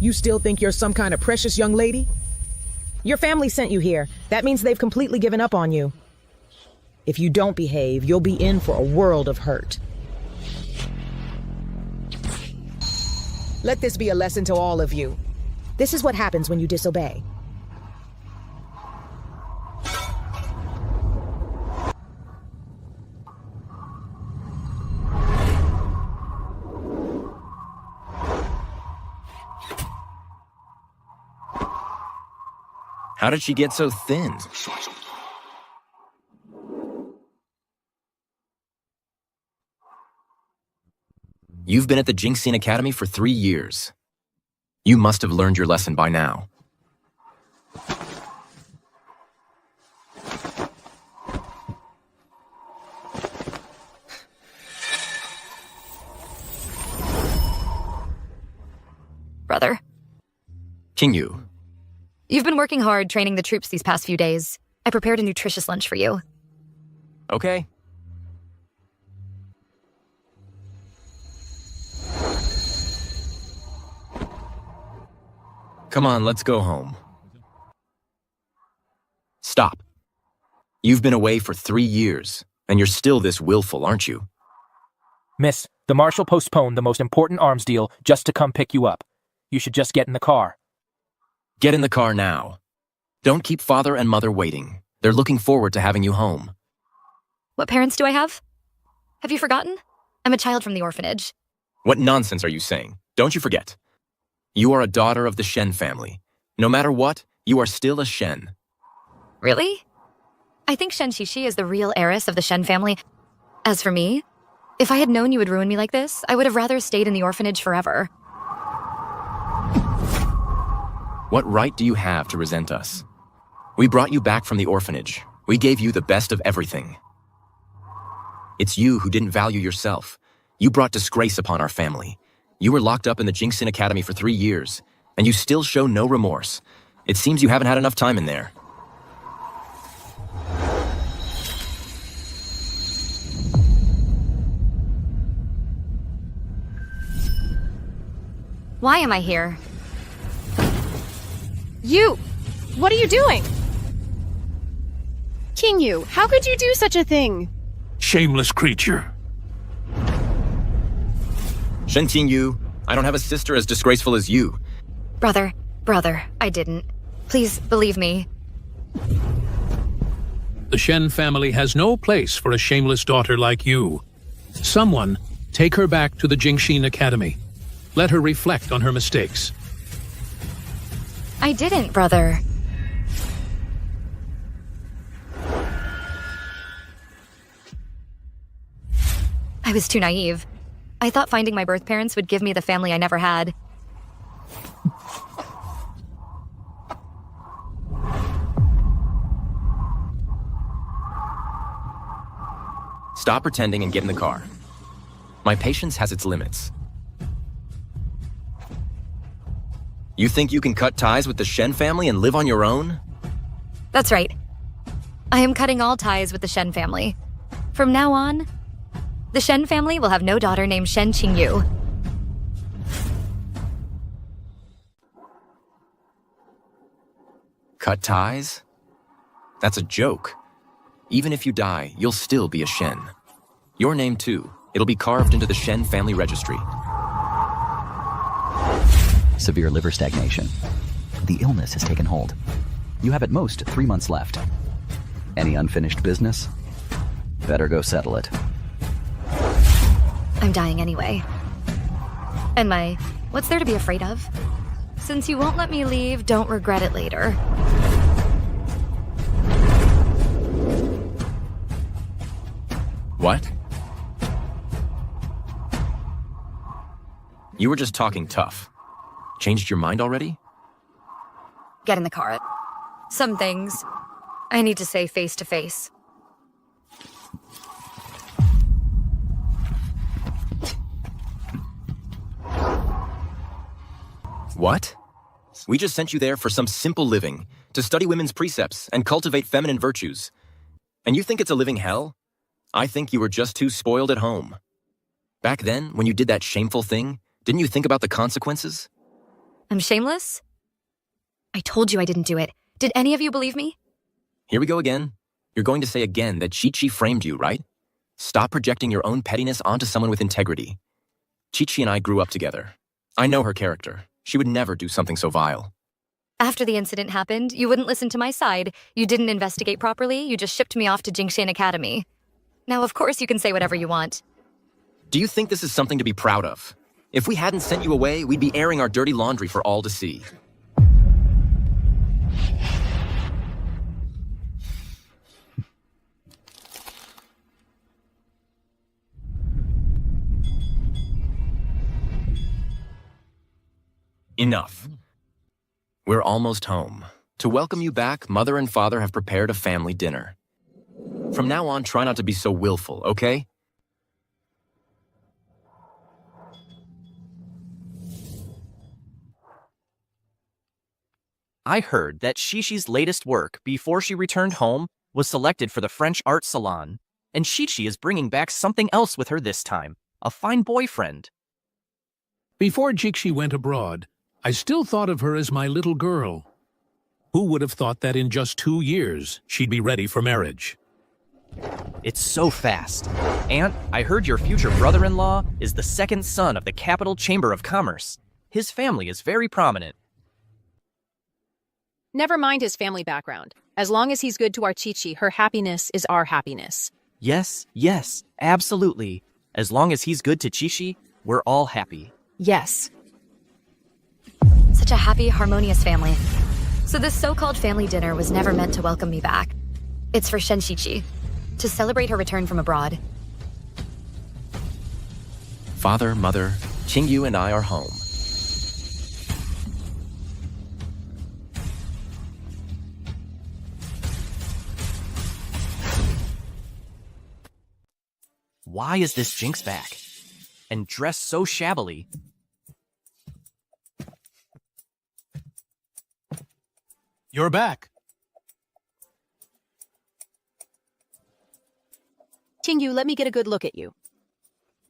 You still think you're some kind of precious young lady? Your family sent you here. That means they've completely given up on you. If you don't behave, you'll be in for a world of hurt. Let this be a lesson to all of you. This is what happens when you disobey. How did she get so thin? You've been at the Jinxin Academy for 3 years. You must have learned your lesson by now. Brother. Qingyu. You've been working hard training the troops these past few days. I prepared a nutritious lunch for you. Okay. Come on, let's go home. Stop. You've been away for 3 years, and you're still this willful, aren't you? Miss, the Marshal postponed the most important arms deal just to come pick you up. You should just get in the car. Get in the car now. Don't keep father and mother waiting. They're looking forward to having you home. What parents do I have? Have you forgotten? I'm a child from the orphanage. What nonsense are you saying? Don't you forget. You are a daughter of the Shen family. No matter what, you are still a Shen. Really? I think Shen Shishi is the real heiress of the Shen family. As for me, if I had known you would ruin me like this, I would have rather stayed in the orphanage forever. What right do you have to resent us? We brought you back from the orphanage. We gave you the best of everything. It's you who didn't value yourself. You brought disgrace upon our family. You were locked up in the Jinxin Academy for 3 years, and you still show no remorse. It seems you haven't had enough time in there. Why am I here? You! What are you doing? Qingyu, how could you do such a thing? Shameless creature. Shen Qingyu, I don't have a sister as disgraceful as you. Brother, I didn't. Please believe me. The Shen family has no place for a shameless daughter like you. Someone, take her back to the Jinxin Academy. Let her reflect on her mistakes. I didn't, brother. I was too naive. I thought finding my birth parents would give me the family I never had. Stop pretending and get in the car. My patience has its limits. You think you can cut ties with the Shen family and live on your own? That's right. I am cutting all ties with the Shen family. From now on, the Shen family will have no daughter named Shen Qingyu. Cut ties? That's a joke. Even if you die, you'll still be a Shen. Your name too. It'll be carved into the Shen family registry. Severe liver stagnation. The illness has taken hold. You have at most 3 months left. Any unfinished business? Better go settle it. I'm dying anyway. And what's there to be afraid of? Since you won't let me leave, don't regret it later. What? You were just talking tough. Changed your mind already? Get in the car. Some things I need to say face to face. What? We just sent you there for some simple living, to study women's precepts and cultivate feminine virtues. And you think it's a living hell? I think you were just too spoiled at home. Back then, when you did that shameful thing, didn't you think about the consequences? I'm shameless? I told you I didn't do it. Did any of you believe me? Here we go again. You're going to say again that Chi-Chi framed you, right? Stop projecting your own pettiness onto someone with integrity. Chi-Chi and I grew up together. I know her character. She would never do something so vile. After the incident happened, you wouldn't listen to my side. You didn't investigate properly. You just shipped me off to Jingshan Academy. Now, of course, you can say whatever you want. Do you think this is something to be proud of? If we hadn't sent you away, we'd be airing our dirty laundry for all to see. Enough. We're almost home. To welcome you back, Mother and Father have prepared a family dinner. From now on, try not to be so willful, okay? I heard that Shixi's latest work before she returned home was selected for the French art salon, and Shichi is bringing back something else with her this time, a fine boyfriend. Before Jixi went abroad, I still thought of her as my little girl. Who would have thought that in just 2 years, she'd be ready for marriage? It's so fast. Aunt, I heard your future brother-in-law is the second son of the Capital Chamber of Commerce. His family is very prominent. Never mind his family background. As long as he's good to our Chi-Chi, her happiness is our happiness. Yes, absolutely. As long as he's good to Chi-Chi, we're all happy. Yes. Such a happy, harmonious family. So this so-called family dinner was never meant to welcome me back. It's for Shen Shichi, to celebrate her return from abroad. Father, Mother, Qingyu and I are home. Why is this Jinx back? And dressed so shabbily. You're back. Qingyu, let me get a good look at you.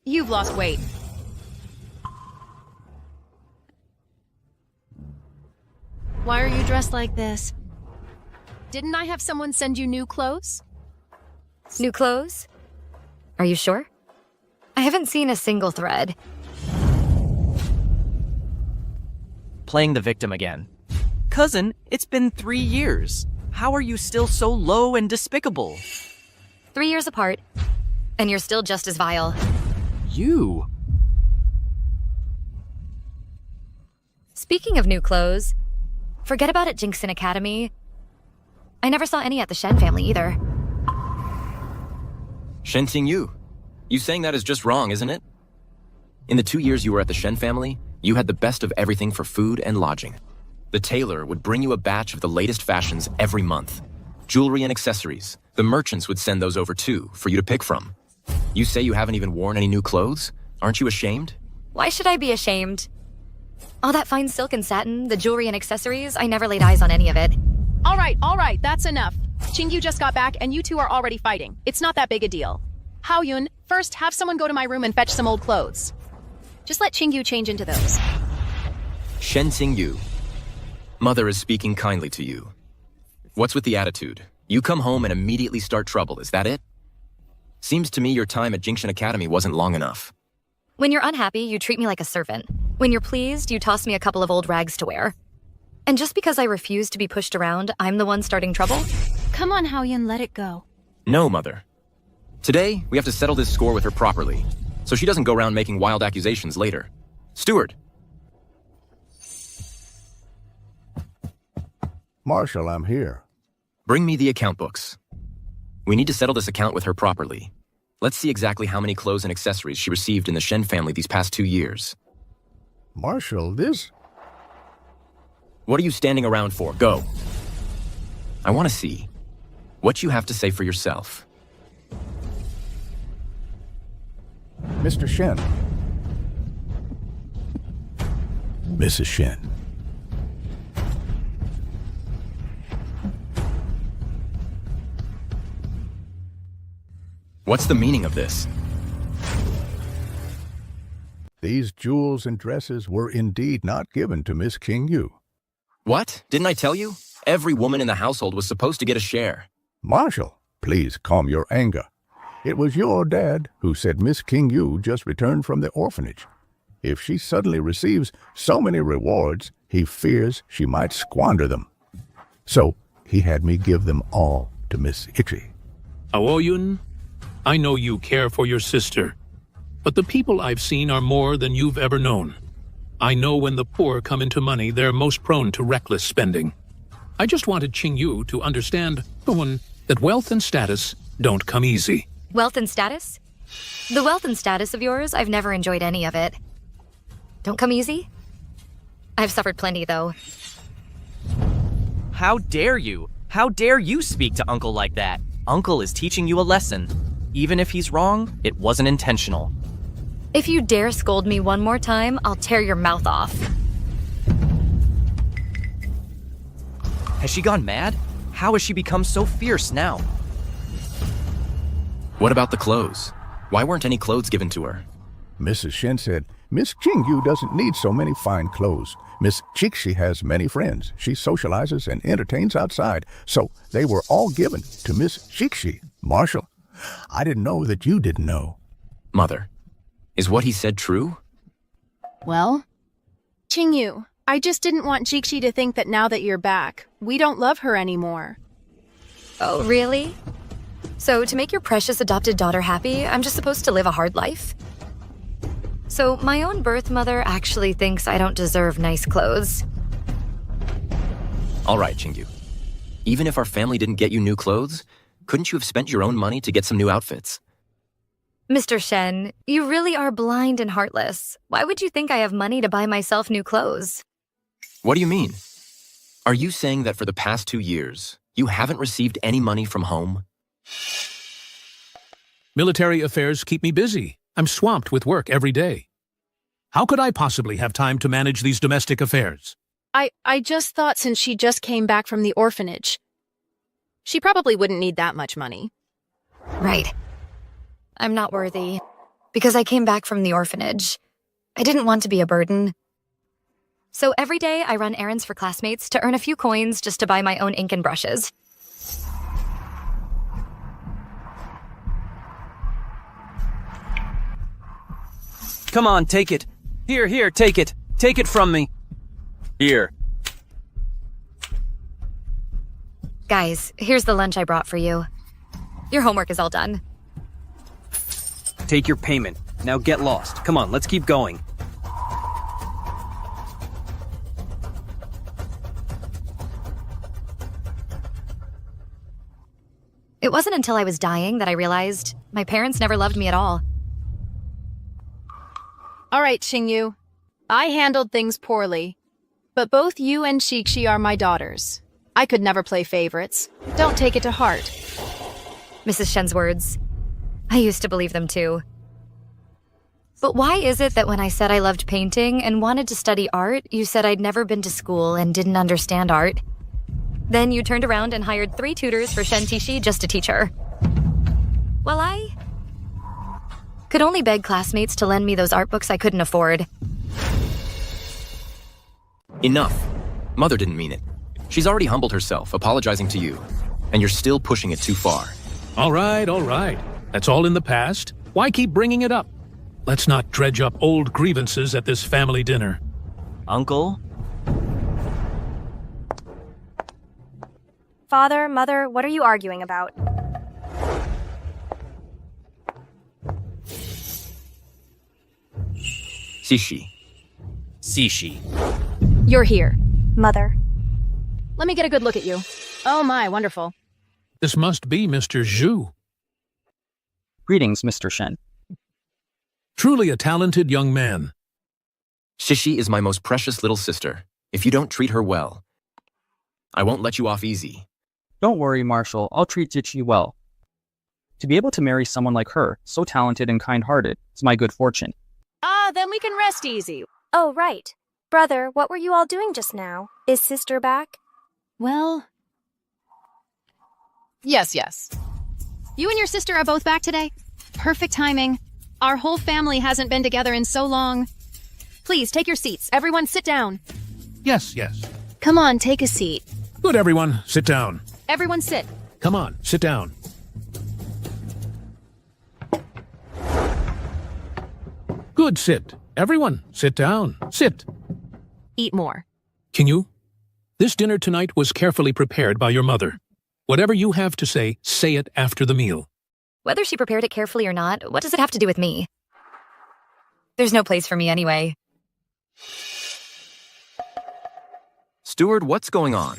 You've lost weight. Why are you dressed like this? Didn't I have someone send you new clothes? New clothes? Are you sure? I haven't seen a single thread. Playing the victim again. Cousin, it's been 3 years. How are you still so low and despicable? 3 years apart, and you're still just as vile. You? Speaking of new clothes, forget about it, Jingshan Academy. I never saw any at the Shen family either. Shen Qingyu, you saying that is just wrong, isn't it? In the 2 years you were at the Shen family, you had the best of everything for food and lodging. The tailor would bring you a batch of the latest fashions every month. Jewelry and accessories. The merchants would send those over too, for you to pick from. You say you haven't even worn any new clothes? Aren't you ashamed? Why should I be ashamed? All that fine silk and satin, the jewelry and accessories, I never laid eyes on any of it. All right, that's enough. Qingyu just got back and you two are already fighting. It's not that big a deal. Haoyun, first have someone go to my room and fetch some old clothes. Just let Qingyu change into those. Shen Qingyu, Mother is speaking kindly to you. What's with the attitude? You come home and immediately start trouble, is that it? Seems to me your time at Jingshan Academy wasn't long enough. When you're unhappy, you treat me like a servant. When you're pleased, you toss me a couple of old rags to wear. And just because I refuse to be pushed around, I'm the one starting trouble? Come on, Haoyun, let it go. No, Mother. Today, we have to settle this score with her properly, so she doesn't go around making wild accusations later. Steward! Marshal, I'm here. Bring me the account books. We need to settle this account with her properly. Let's see exactly how many clothes and accessories she received in the Shen family these past 2 years. Marshal, this... What are you standing around for? Go. I want to see what you have to say for yourself. Mr. Shen. Mrs. Shen. What's the meaning of this? These jewels and dresses were indeed not given to Miss King Yu. What? Didn't I tell you? Every woman in the household was supposed to get a share. Marshal, please calm your anger. It was your dad who said Miss King Yu just returned from the orphanage. If she suddenly receives so many rewards, he fears she might squander them. So he had me give them all to Miss Ichi. Aoyun, I know you care for your sister, but the people I've seen are more than you've ever known. I know when the poor come into money, they're most prone to reckless spending. I just wanted Qing Yu to understand, that wealth and status don't come easy. Wealth and status? The wealth and status of yours, I've never enjoyed any of it. Don't come easy? I've suffered plenty, though. How dare you? How dare you speak to Uncle like that? Uncle is teaching you a lesson. Even if he's wrong, it wasn't intentional. If you dare scold me one more time, I'll tear your mouth off. Has she gone mad? How has she become so fierce now? What about the clothes? Why weren't any clothes given to her? Mrs. Shen said, Miss King Yu doesn't need so many fine clothes. Miss Chixi has many friends. She socializes and entertains outside. So they were all given to Miss Chixi. Marshal, I didn't know that you didn't know. Mother, is what he said true? Well, Qing Yu, I just didn't want Jixi to think that now that you're back, we don't love her anymore. Oh, really? So to make your precious adopted daughter happy, I'm just supposed to live a hard life? So my own birth mother actually thinks I don't deserve nice clothes. All right, Qingyu. Even if our family didn't get you new clothes, couldn't you have spent your own money to get some new outfits? Mr. Shen, you really are blind and heartless. Why would you think I have money to buy myself new clothes? What do you mean? Are you saying that for the past 2 years, you haven't received any money from home? Military affairs keep me busy. I'm swamped with work every day. How could I possibly have time to manage these domestic affairs? I just thought since she just came back from the orphanage, she probably wouldn't need that much money. Right. I'm not worthy. Because I came back from the orphanage. I didn't want to be a burden. So every day I run errands for classmates to earn a few coins just to buy my own ink and brushes. Come on, take it. Here, take it. Take it from me. Here. Guys, here's the lunch I brought for you. Your homework is all done. Take your payment. Now get lost. Come on, let's keep going. It wasn't until I was dying that I realized my parents never loved me at all. All right, Xingyu. I handled things poorly, but both you and Shixi are my daughters. I could never play favorites. Don't take it to heart. Mrs. Shen's words. I used to believe them too. But why is it that when I said I loved painting and wanted to study art, you said I'd never been to school and didn't understand art? Then you turned around and hired 3 tutors for Shen Tishi just to teach her. Well, I could only beg classmates to lend me those art books I couldn't afford. Enough. Mother didn't mean it. She's already humbled herself, apologizing to you. And you're still pushing it too far. All right. That's all in the past. Why keep bringing it up? Let's not dredge up old grievances at this family dinner. Uncle? Father, Mother, what are you arguing about? Sishi. You're here. Mother. Let me get a good look at you. Oh my, wonderful. This must be Mr. Zhu. Greetings, Mr. Shen. Truly a talented young man. Shishi is my most precious little sister. If you don't treat her well, I won't let you off easy. Don't worry, Marshal. I'll treat Jichi well. To be able to marry someone like her, so talented and kind-hearted, is my good fortune. Then we can rest easy. Oh, right. Brother, what were you all doing just now? Is sister back? Well... Yes. You and your sister are both back today? Perfect timing. Our whole family hasn't been together in so long. Please, take your seats. Everyone sit down. Yes, yes. Come on, take a seat. Good, everyone. Sit down. Everyone sit. Come on, sit down. Good, sit. Everyone, sit down. Sit. Eat more. King, this dinner tonight was carefully prepared by your mother. Whatever you have to say it after the meal. Whether she prepared it carefully or not, what does it have to do with me? There's no place for me anyway. Steward, what's going on?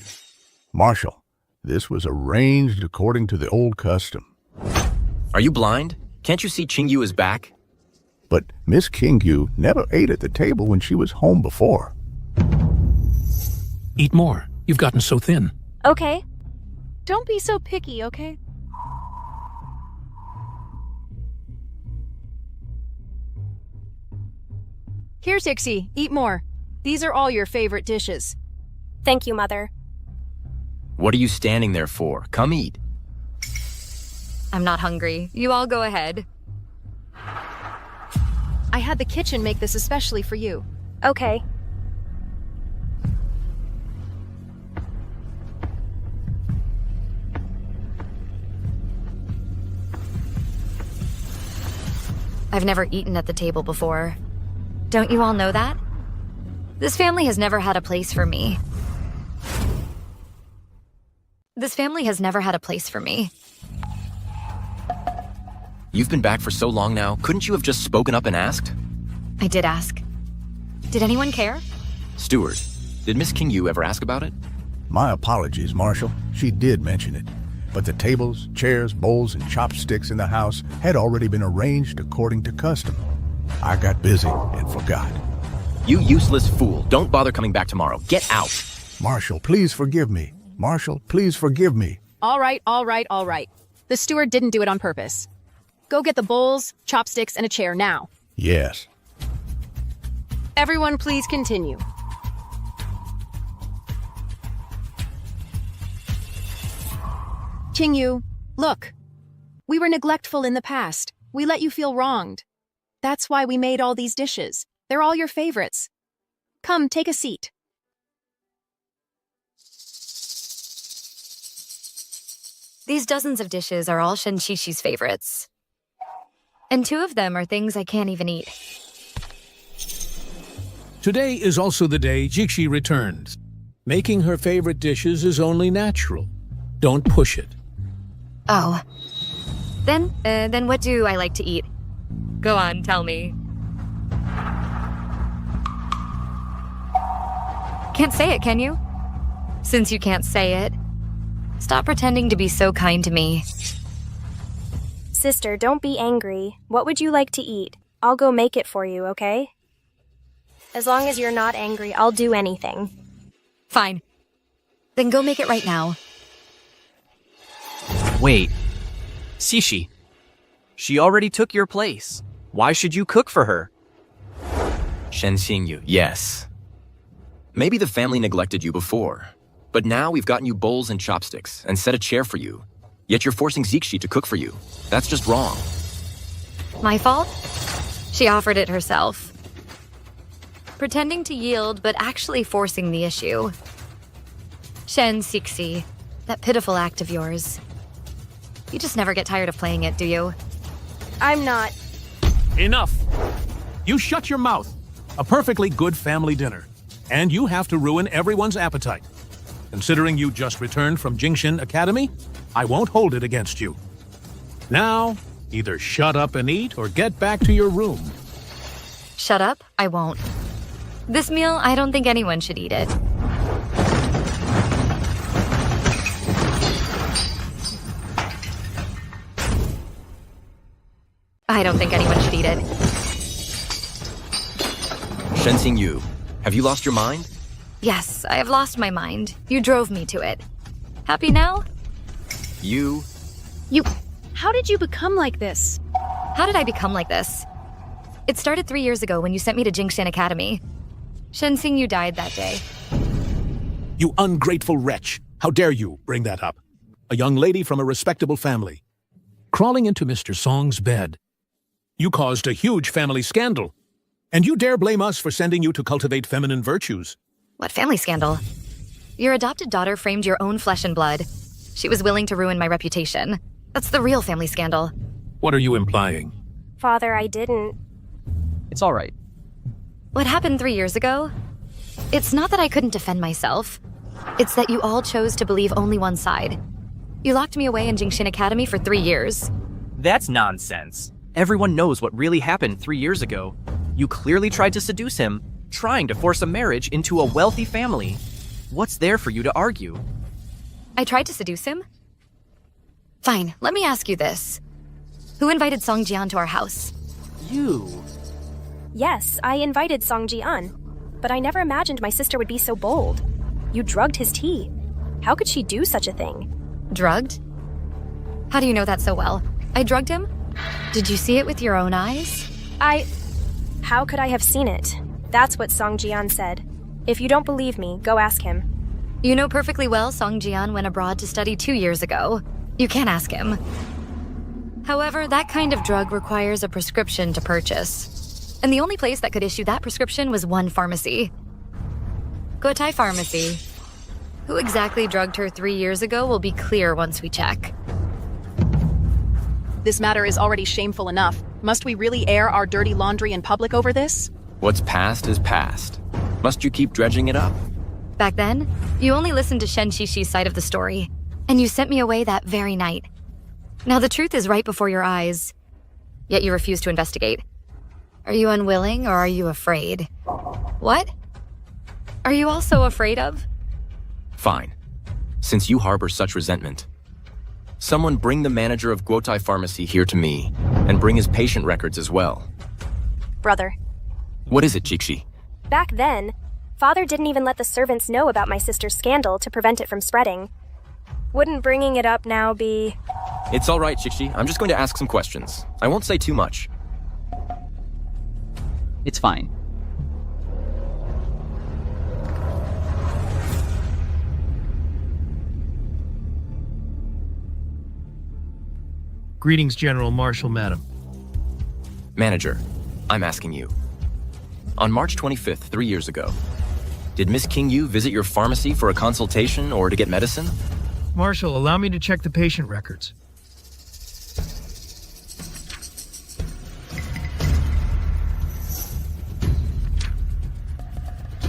Marshal, this was arranged according to the old custom. Are you blind? Can't you see Qingyu is back? But Miss Qingyu never ate at the table when she was home before. Eat more. You've gotten so thin. Okay. Don't be so picky, okay? Here, Tixie, eat more. These are all your favorite dishes. Thank you, Mother. What are you standing there for? Come eat. I'm not hungry. You all go ahead. I had the kitchen make this especially for you. Okay. I've never eaten at the table before. Don't you all know that? This family has never had a place for me. You've been back for so long now, couldn't you have just spoken up and asked? I did ask. Did anyone care? Steward, did Miss Qingyu ever ask about it? My apologies, Marshal. She did mention it. But the tables, chairs, bowls, and chopsticks in the house had already been arranged according to custom. I got busy and forgot. You useless fool. Don't bother coming back tomorrow. Get out. Marshal, please forgive me. Marshal, please forgive me. All right. The steward didn't do it on purpose. Go get the bowls, chopsticks, and a chair now. Yes. Everyone, please continue. Qingyu, look. We were neglectful in the past. We let you feel wronged. That's why we made all these dishes. They're all your favorites. Come, take a seat. These dozens of dishes are all Shen Qixu's favorites. And 2 of them are things I can't even eat. Today is also the day Jixi returns. Making her favorite dishes is only natural. Don't push it. Oh. Then what do I like to eat? Go on, tell me. Can't say it, can you? Since you can't say it, stop pretending to be so kind to me. Sister, don't be angry. What would you like to eat? I'll go make it for you, okay? As long as you're not angry, I'll do anything. Fine. Then go make it right now. Wait. Cixi. She already took your place. Why should you cook for her? Shen Qingyu, yes. Maybe the family neglected you before, but now we've gotten you bowls and chopsticks and set a chair for you. Yet you're forcing Zixi to cook for you. That's just wrong. My fault? She offered it herself. Pretending to yield, but actually forcing the issue. Shen Cixi, that pitiful act of yours. You just never get tired of playing it, do you? I'm not. Enough! You shut your mouth. A perfectly good family dinner. And you have to ruin everyone's appetite. Considering you just returned from Jingshin Academy, I won't hold it against you. Now, either shut up and eat or get back to your room. Shut up, I won't. This meal, I don't think anyone should eat it. I don't think anyone should eat it. Shen Qingyu, have you lost your mind? Yes, I have lost my mind. You drove me to it. Happy now? You... How did you become like this? How did I become like this? It started 3 years ago when you sent me to Jingshin Academy. Shen Qingyu died that day. You ungrateful wretch. How dare you bring that up? A young lady from a respectable family. Crawling into Mr. Song's bed. You caused a huge family scandal. And you dare blame us for sending you to cultivate feminine virtues. What family scandal? Your adopted daughter framed your own flesh and blood. She was willing to ruin my reputation. That's the real family scandal. What are you implying? Father, I didn't. It's all right. What happened 3 years ago? It's not that I couldn't defend myself. It's that you all chose to believe only one side. You locked me away in Jingshin Academy for 3 years. That's nonsense. Everyone knows what really happened 3 years ago. You clearly tried to seduce him, trying to force a marriage into a wealthy family. What's there for you to argue? I tried to seduce him? Fine, let me ask you this. Who invited Song Jian to our house? You. Yes, I invited Song Ji-an, but I never imagined my sister would be so bold. You drugged his tea. How could she do such a thing? Drugged? How do you know that so well? I drugged him? Did you see it with your own eyes? How could I have seen it? That's what Song Jian said. If you don't believe me, go ask him. You know perfectly well Song Jian went abroad to study 2 years ago. You can't ask him. However, that kind of drug requires a prescription to purchase. And the only place that could issue that prescription was one pharmacy. Guotai Pharmacy. Who exactly drugged her 3 years ago will be clear once we check. This matter is already shameful enough. Must we really air our dirty laundry in public over this? What's past is past. Must you keep dredging it up? Back then, you only listened to Shen Shishi's side of the story, and you sent me away that very night. Now the truth is right before your eyes, yet you refuse to investigate. Are you unwilling or are you afraid? What? Are you also afraid of? Fine. Since you harbor such resentment, someone bring the manager of Guotai Pharmacy here to me, and bring his patient records as well. Brother. What is it, Jixi? Back then, Father didn't even let the servants know about my sister's scandal to prevent it from spreading. Wouldn't bringing it up now be... It's all right, Jixi. I'm just going to ask some questions. I won't say too much. It's fine. Greetings, General Marshal, Madam. Manager, I'm asking you. On March 25th, 3 years ago, did Miss King Yu visit your pharmacy for a consultation or to get medicine? Marshal, allow me to check the patient records.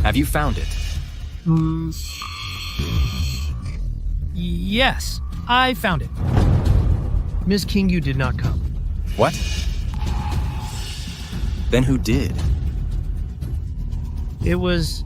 Have you found it? Yes, I found it. Miss King Yu did not come. What? Then who did? It was...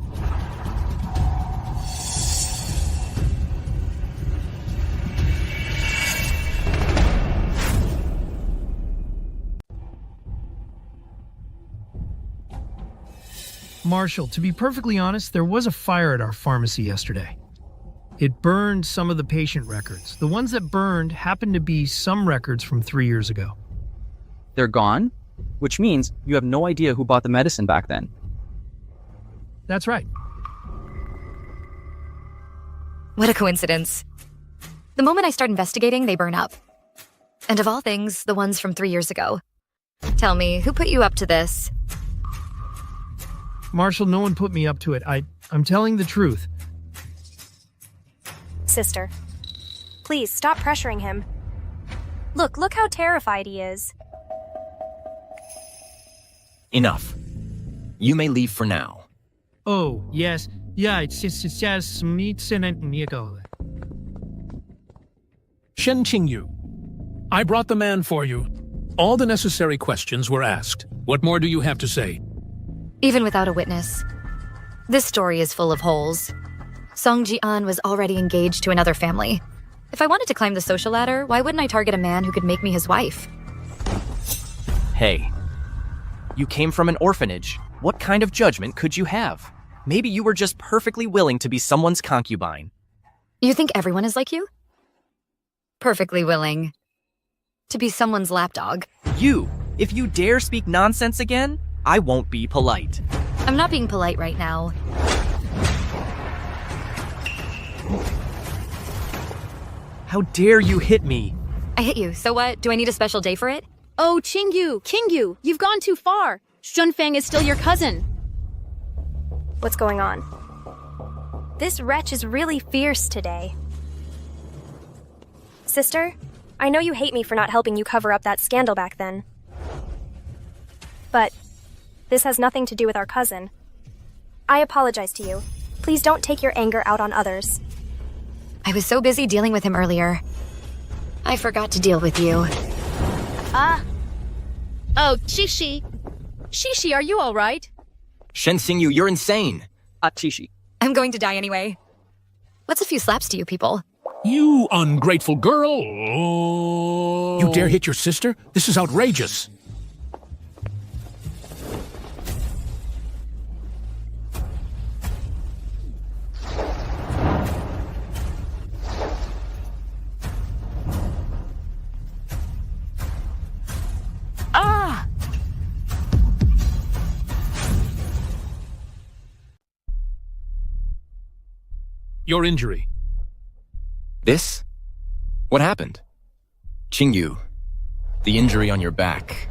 Marshal, to be perfectly honest, there was a fire at our pharmacy yesterday. It burned some of the patient records. The ones that burned happened to be some records from 3 years ago. They're gone? Which means you have no idea who bought the medicine back then. That's right. What a coincidence. The moment I start investigating, they burn up. And of all things, the ones from 3 years ago. Tell me, who put you up to this? Marshal, no one put me up to it. I'm telling the truth. Sister. Please, stop pressuring him. Look how terrified he is. Enough. You may leave for now. Oh, yes. Yeah, it's just Shen Qingyu, I brought the man for you. All the necessary questions were asked. What more do you have to say? Even without a witness, this story is full of holes. Song Ji-an was already engaged to another family. If I wanted to climb the social ladder, why wouldn't I target a man who could make me his wife? Hey, you came from an orphanage. What kind of judgment could you have? Maybe you were just perfectly willing to be someone's concubine. You think everyone is like you? Perfectly willing to be someone's lapdog. You! If you dare speak nonsense again, I won't be polite. I'm not being polite right now. How dare you hit me? I hit you, so what? Do I need a special day for it? Oh, Qingyu, you've gone too far. Shunfang is still your cousin. What's going on? This wretch is really fierce today. Sister, I know you hate me for not helping you cover up that scandal back then. But this has nothing to do with our cousin. I apologize to you. Please don't take your anger out on others. I was so busy dealing with him earlier. I forgot to deal with you. Oh, Shishi. Shishi, are you all right? Shen Xingyu, you're insane. Chishi. I'm going to die anyway. What's a few slaps to you people? You ungrateful girl! You dare hit your sister? This is outrageous. Your injury. This? What happened? Qingyu, the injury on your back.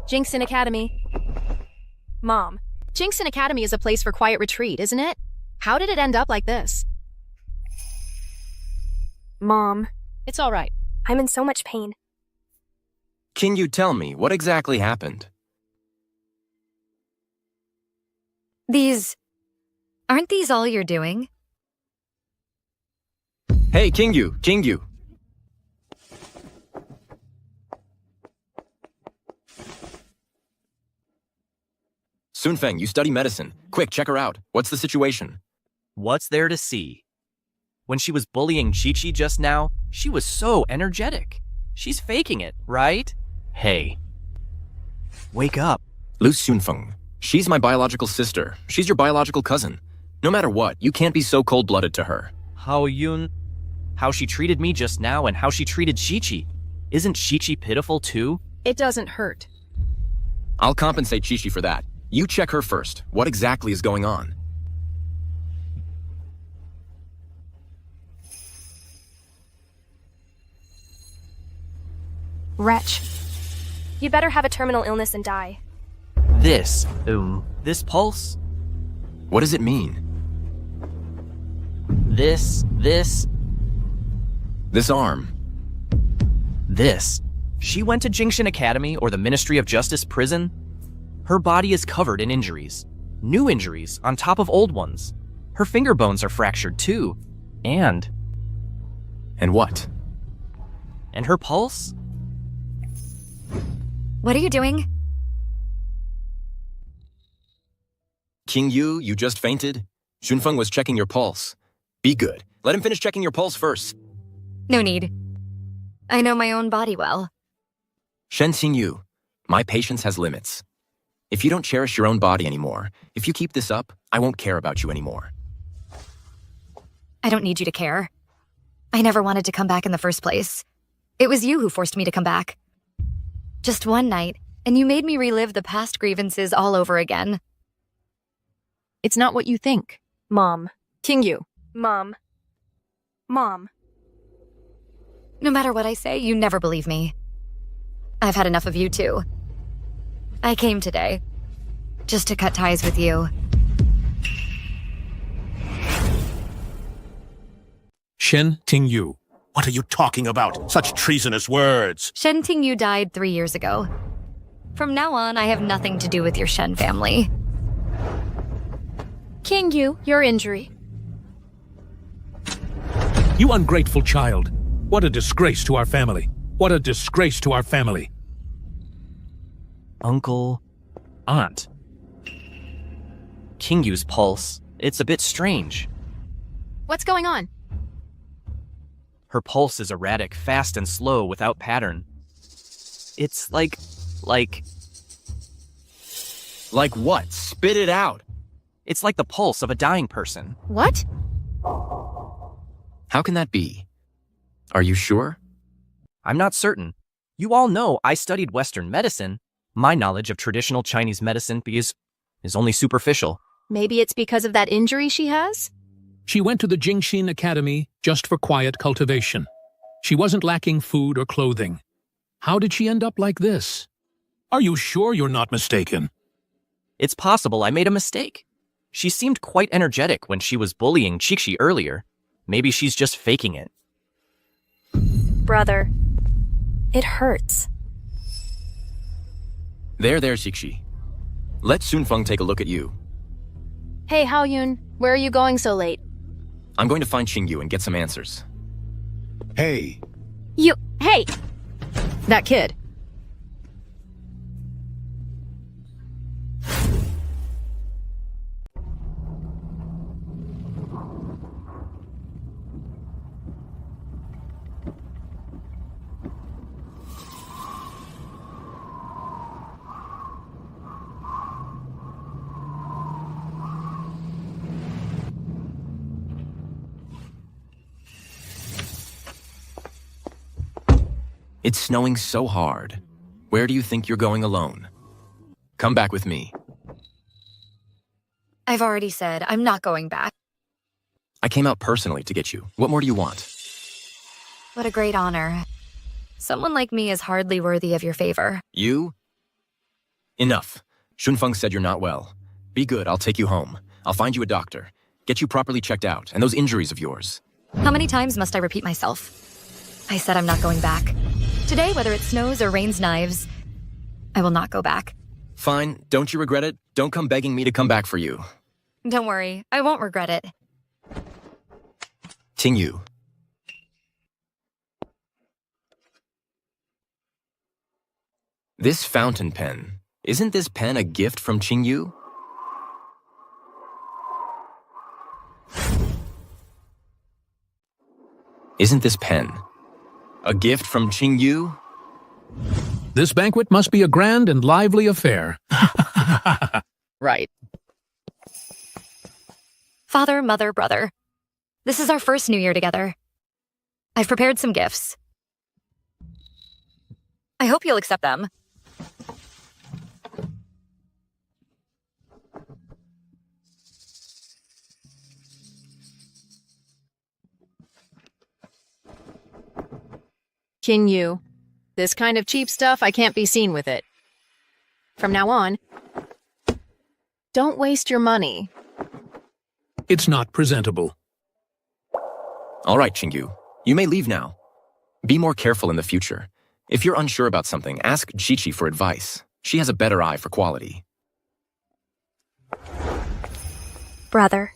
Jingxin Academy. Mom. Jingxin Academy is a place for quiet retreat, isn't it? How did it end up like this? Mom. It's all right. I'm in so much pain. Qingyu, tell me, what exactly happened? Aren't these all you're doing? Hey, Qingyu! Sunfeng, you study medicine. Quick, check her out. What's the situation? What's there to see? When she was bullying Chi-Chi just now, she was so energetic. She's faking it, right? Hey. Wake up. Lu Sunfeng. She's my biological sister. She's your biological cousin. No matter what, you can't be so cold-blooded to her. How she treated me just now and how she treated Chi-Chi. Isn't Chi-Chi pitiful too? It doesn't hurt. I'll compensate Chi-Chi for that. You check her first. What exactly is going on? Wretch. You'd better have a terminal illness and die. This pulse? What does it mean? This arm. This. She went to Jingxin Academy or the Ministry of Justice prison. Her body is covered in injuries. New injuries on top of old ones. Her finger bones are fractured too. And what? And her pulse? What are you doing? Qingyu, you just fainted? Shunfeng was checking your pulse. Be good. Let him finish checking your pulse first. No need. I know my own body well. Shen Xingyu, my patience has limits. If you don't cherish your own body anymore, if you keep this up, I won't care about you anymore. I don't need you to care. I never wanted to come back in the first place. It was you who forced me to come back. Just one night, and you made me relive the past grievances all over again. It's not what you think. Mom. Qingyu. Mom. No matter what I say, you never believe me. I've had enough of you too. I came today, just to cut ties with you. Shen Tingyu. What are you talking about? Such treasonous words. Shen Tingyu died 3 years ago. From now on, I have nothing to do with your Shen family. Qingyu, your injury. You ungrateful child. What a disgrace to our family. What a disgrace to our family. Uncle, aunt. Qingyu's pulse. It's a bit strange. What's going on? Her pulse is erratic, fast and slow, without pattern. It's like... Like what? Spit it out. It's like the pulse of a dying person. What? How can that be? Are you sure? I'm not certain. You all know I studied Western medicine. My knowledge of traditional Chinese medicine is only superficial. Maybe it's because of that injury she has? She went to the Jingxin Academy just for quiet cultivation. She wasn't lacking food or clothing. How did she end up like this? Are you sure you're not mistaken? It's possible I made a mistake. She seemed quite energetic when she was bullying Chixi earlier. Maybe she's just faking it. Brother, it hurts. There, Xixi. Let Sunfeng take a look at you. Hey, Haoyun, where are you going so late? I'm going to find Qingyu and get some answers. Hey, Hey! That kid. It's snowing so hard. Where do you think you're going alone? Come back with me. I've already said I'm not going back. I came out personally to get you. What more do you want? What a great honor. Someone like me is hardly worthy of your favor. You? Enough. Shunfeng said you're not well. Be good, I'll take you home. I'll find you a doctor. Get you properly checked out, and those injuries of yours. How many times must I repeat myself? I said I'm not going back. Today, whether it snows or rains knives, I will not go back. Fine, don't you regret it? Don't come begging me to come back for you. Don't worry, I won't regret it. Qingyu. This fountain pen, isn't this pen a gift from Qingyu? Isn't this pen a gift from Qingyu? This banquet must be a grand and lively affair. Right. Father, mother, brother. This is our first New Year together. I've prepared some gifts. I hope you'll accept them. Qingyu. This kind of cheap stuff, I can't be seen with it. From now on, don't waste your money. It's not presentable. All right, Qingyu. You may leave now. Be more careful in the future. If you're unsure about something, ask Chichi for advice. She has a better eye for quality. Brother.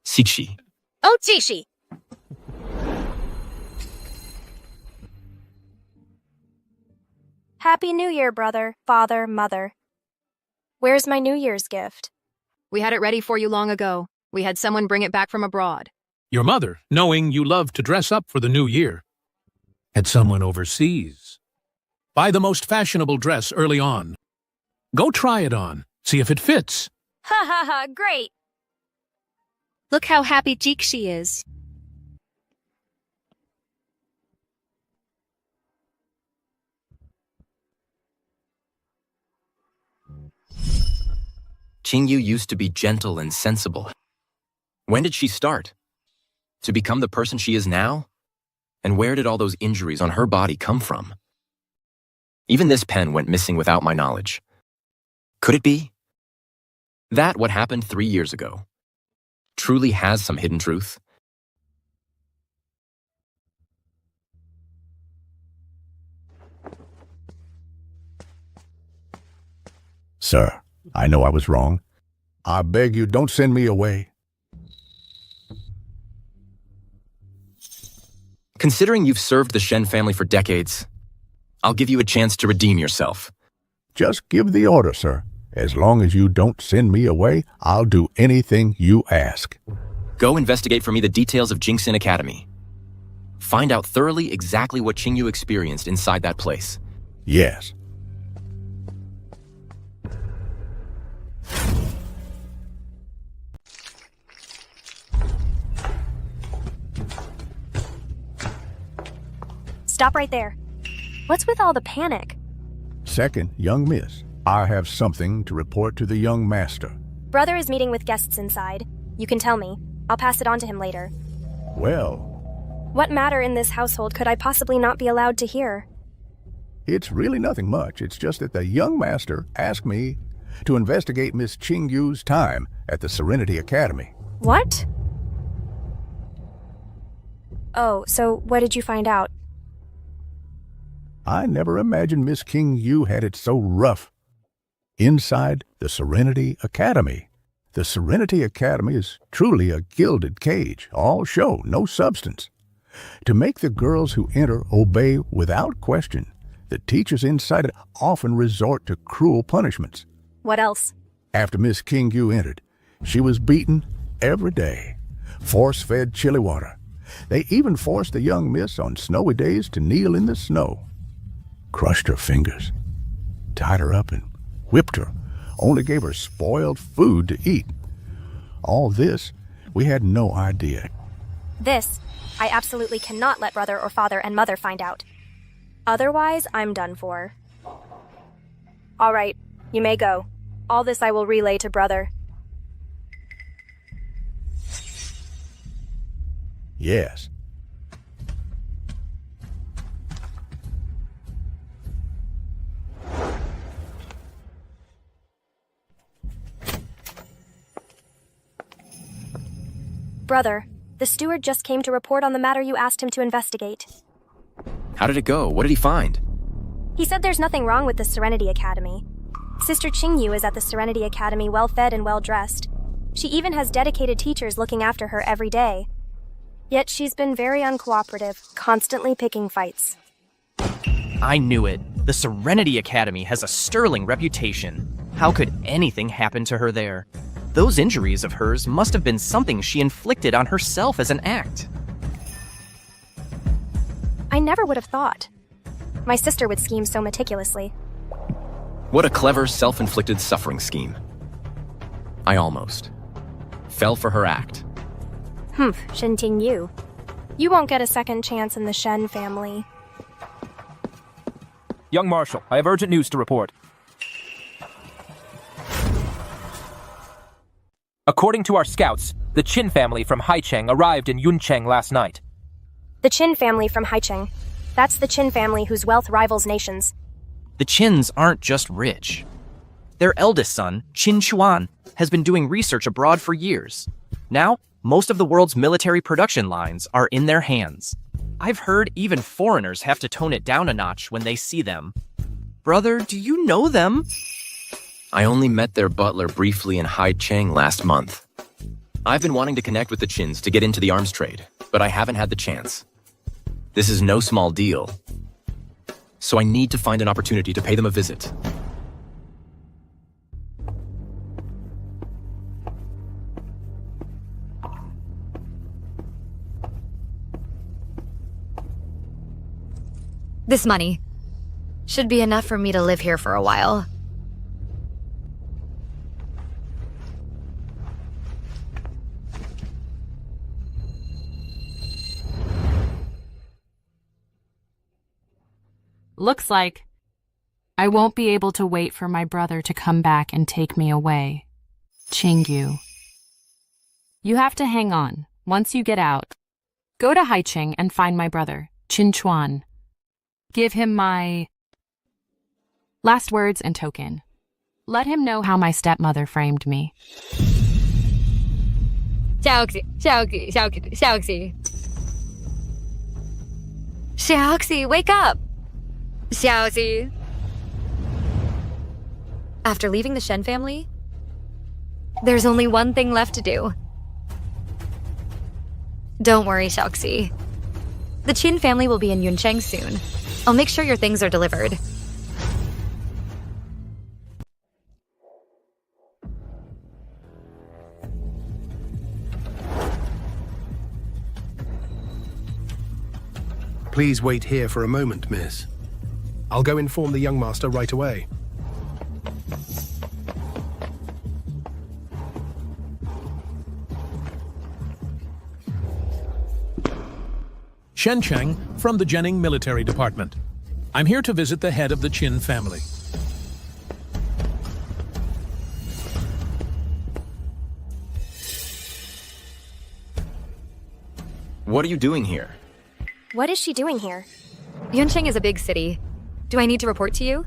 Chichi. Oh, Chichi! Happy New Year, brother, father, mother. Where's my New Year's gift? We had it ready for you long ago. We had someone bring it back from abroad. Your mother, knowing you love to dress up for the new year, had someone overseas buy the most fashionable dress early on. Go try it on. See if it fits. Ha ha ha, great! Look how happy Jixi is. Qingyu used to be gentle and sensible. When did she start? To become the person she is now? And where did all those injuries on her body come from? Even this pen went missing without my knowledge. Could it be that what happened 3 years ago truly has some hidden truth? Sir, I know I was wrong. I beg you, don't send me away. Considering you've served the Shen family for decades, I'll give you a chance to redeem yourself. Just give the order, sir. As long as you don't send me away, I'll do anything you ask. Go investigate for me the details of Jingxin Academy. Find out thoroughly exactly what Qingyu experienced inside that place. Yes. Stop right there. What's with all the panic? Second, young miss, I have something to report to the young master. Brother is meeting with guests inside. You can tell me. I'll pass it on to him later. Well, What matter in this household could I possibly not be allowed to hear? It's really nothing much. It's just that the young master asked me to investigate Miss Qingyu's time at the Serenity Academy. What? Oh, so what did you find out? I never imagined Miss Qingyu had it so rough. Inside the Serenity Academy. The Serenity Academy is truly a gilded cage, all show, no substance. To make the girls who enter obey without question, the teachers inside it often resort to cruel punishments. What else? After Miss Qingyu entered, she was beaten every day, force-fed chili water. They even forced the young miss on snowy days to kneel in the snow, crushed her fingers, tied her up and whipped her, only gave her spoiled food to eat. All this, we had no idea. This, I absolutely cannot let brother or father and mother find out. Otherwise, I'm done for. All right, you may go. All this I will relay to brother. Yes. Brother, the steward just came to report on the matter you asked him to investigate. How did it go? What did he find? He said there's nothing wrong with the Serenity Academy. Sister Qingyu is at the Serenity Academy well-fed and well-dressed. She even has dedicated teachers looking after her every day. Yet she's been very uncooperative, constantly picking fights. I knew it. The Serenity Academy has a sterling reputation. How could anything happen to her there? Those injuries of hers must have been something she inflicted on herself as an act. I never would have thought. My sister would scheme so meticulously. What a clever, self-inflicted suffering scheme. I almost fell for her act. Shen Qingyu. You won't get a second chance in the Shen family. Young Marshal, I have urgent news to report. According to our scouts, the Qin family from Haicheng arrived in Yuncheng last night. The Qin family from Haicheng. That's the Qin family whose wealth rivals nations. The Qins aren't just rich. Their eldest son, Qin Chuan, has been doing research abroad for years. Now, most of the world's military production lines are in their hands. I've heard even foreigners have to tone it down a notch when they see them. Brother, do you know them? I only met their butler briefly in Haicheng last month. I've been wanting to connect with the Qins to get into the arms trade, but I haven't had the chance. This is no small deal. So I need to find an opportunity to pay them a visit. This money should be enough for me to live here for a while. Looks like I won't be able to wait for my brother to come back and take me away. Qingyu. You have to hang on. Once you get out, go to Haicheng and find my brother, Qin Chuan. Give him my last words and token. Let him know how my stepmother framed me. Xiaoxi, wake up! Xiaoxi. After leaving the Shen family, there's only one thing left to do. Don't worry, Xiaoxi. The Qin family will be in Yuncheng soon. I'll make sure your things are delivered. Please wait here for a moment, miss. I'll go inform the young master right away. Shen Cheng from the Jennings Military Department. I'm here to visit the head of the Qin family. What are you doing here? What is she doing here? Yuncheng is a big city. Do I need to report to you?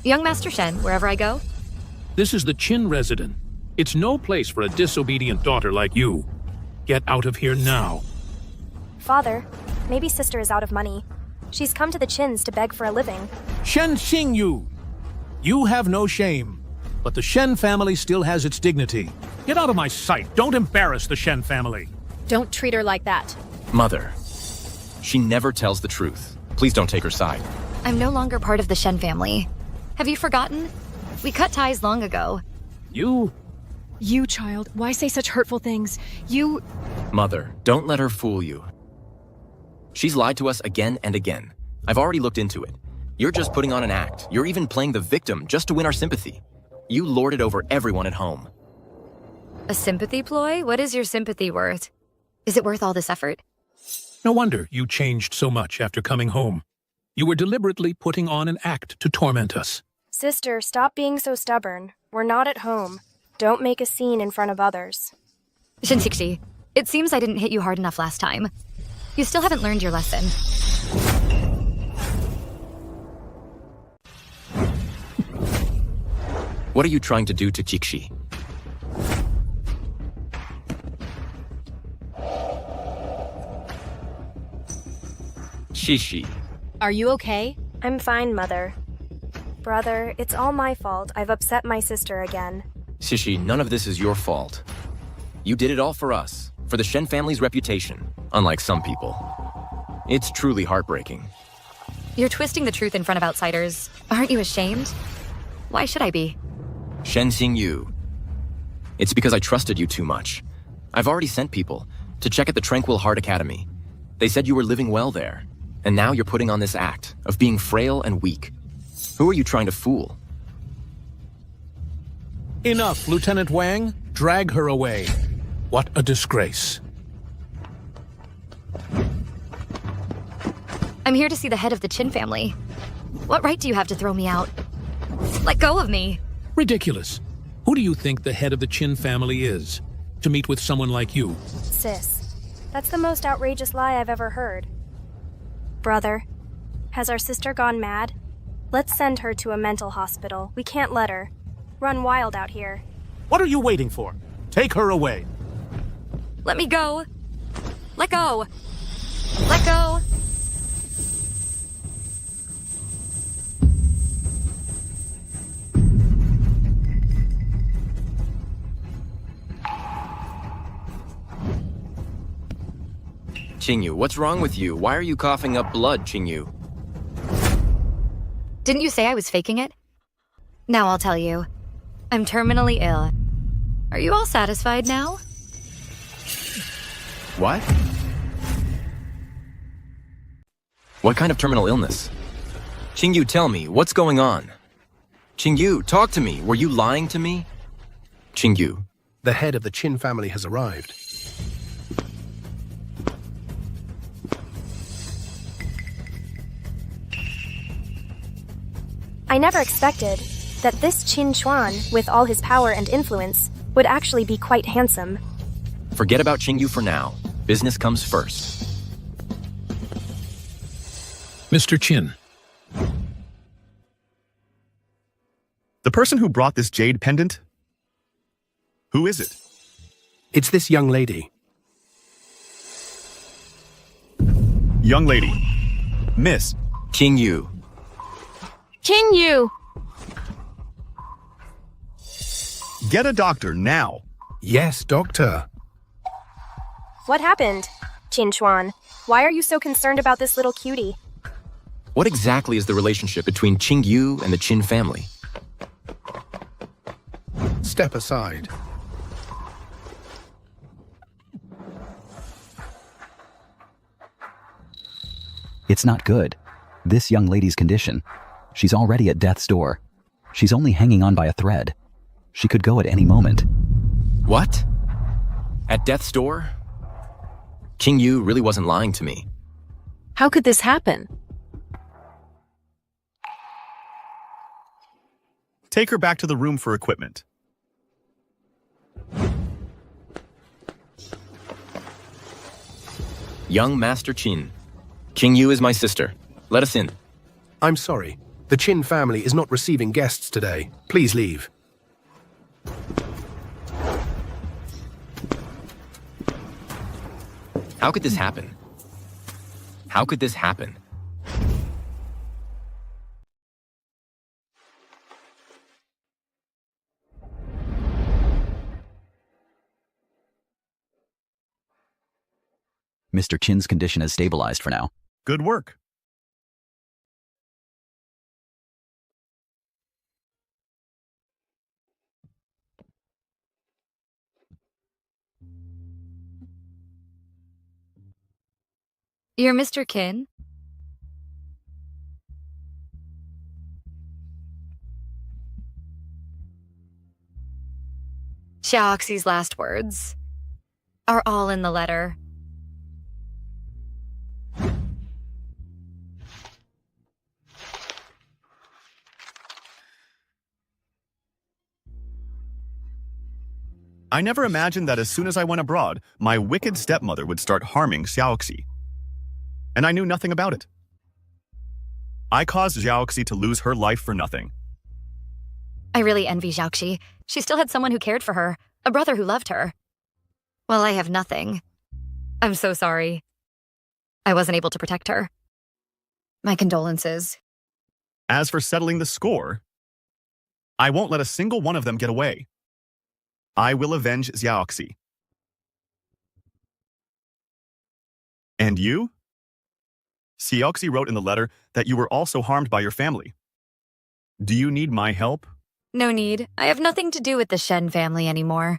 Young Master Shen, wherever I go? This is the Qin resident. It's no place for a disobedient daughter like you. Get out of here now. Father, maybe sister is out of money. She's come to the Qins to beg for a living. Shen Xingyu, you have no shame, but the Shen family still has its dignity. Get out of my sight. Don't embarrass the Shen family. Don't treat her like that. Mother, she never tells the truth. Please don't take her side. I'm no longer part of the Shen family. Have you forgotten? We cut ties long ago. You, Child, why say such hurtful things? You... Mother, don't let her fool you. She's lied to us again and again. I've already looked into it. You're just putting on an act. You're even playing the victim just to win our sympathy. You lord it over everyone at home. A sympathy ploy? What is your sympathy worth? Is it worth all this effort? No wonder you changed so much after coming home. You were deliberately putting on an act to torment us. Sister, stop being so stubborn. We're not at home. Don't make a scene in front of others. Shinshikshi, it seems I didn't hit you hard enough last time. You still haven't learned your lesson. What are you trying to do to Jixi? Shishi. Are you okay? I'm fine, Mother. Brother, it's all my fault. I've upset my sister again. Shishi, none of this is your fault. You did it all for us, for the Shen family's reputation, unlike some people. It's truly heartbreaking. You're twisting the truth in front of outsiders. Aren't you ashamed? Why should I be? Shen Xingyu. It's because I trusted you too much. I've already sent people to check at the Tranquil Heart Academy. They said you were living well there, and now you're putting on this act of being frail and weak. Who are you trying to fool? enough, Lieutenant Wang. Drag her away. What a disgrace. I'm here to see the head of the Qin family. What right do you have to throw me out? Let go of me. Ridiculous. Who do you think the head of the Qin family is? To meet with someone like you? Sis, that's the most outrageous lie I've ever heard. Brother, has our sister gone mad? Let's send her to a mental hospital. We can't let her run wild out here. What are you waiting for? Take her away. Let me go. Let go. Let go. Qingyu, what's wrong with you? Why are you coughing up blood, Qingyu? Didn't you say I was faking it? Now I'll tell you. I'm terminally ill. Are you all satisfied now? What? What kind of terminal illness? Qingyu, tell me, what's going on? Qingyu, talk to me. Were you lying to me? Qingyu. The head of the Qin family has arrived. I never expected that this Qin Chuan, with all his power and influence, would actually be quite handsome. Forget about Qingyu for now. Business comes first. Mr. Qin. The person who brought this jade pendant? Who is it? It's this young lady. Young lady. Miss. Qingyu. Qingyu! Get a doctor now. Yes, doctor. What happened, Qin Chuan? Why are you so concerned about this little cutie? What exactly is the relationship between Qingyu and the Qin family? Step aside. It's not good. This young lady's condition. She's already at death's door. She's only hanging on by a thread. She could go at any moment. What? At death's door? Qingyu really wasn't lying to me. How could this happen? Take her back to the room for equipment. Young Master Qin. King Yu is my sister. Let us in. I'm sorry. The Chin family is not receiving guests today. Please leave. How could this happen? How could this happen? Mr. Chin's condition has stabilized for now. Good work. You're Mr. Qin? Xiaoxi's last words are all in the letter. I never imagined that as soon as I went abroad, my wicked stepmother would start harming Xiaoxi. And I knew nothing about it. I caused Xiaoxi to lose her life for nothing. I really envy Xiaoxi. She still had someone who cared for her, a brother who loved her. Well, I have nothing. I'm so sorry. I wasn't able to protect her. My condolences. As for settling the score, I won't let a single one of them get away. I will avenge Xiaoxi. And you? Xiaoxi wrote in the letter that you were also harmed by your family. Do you need my help? No need. I have nothing to do with the Shen family anymore.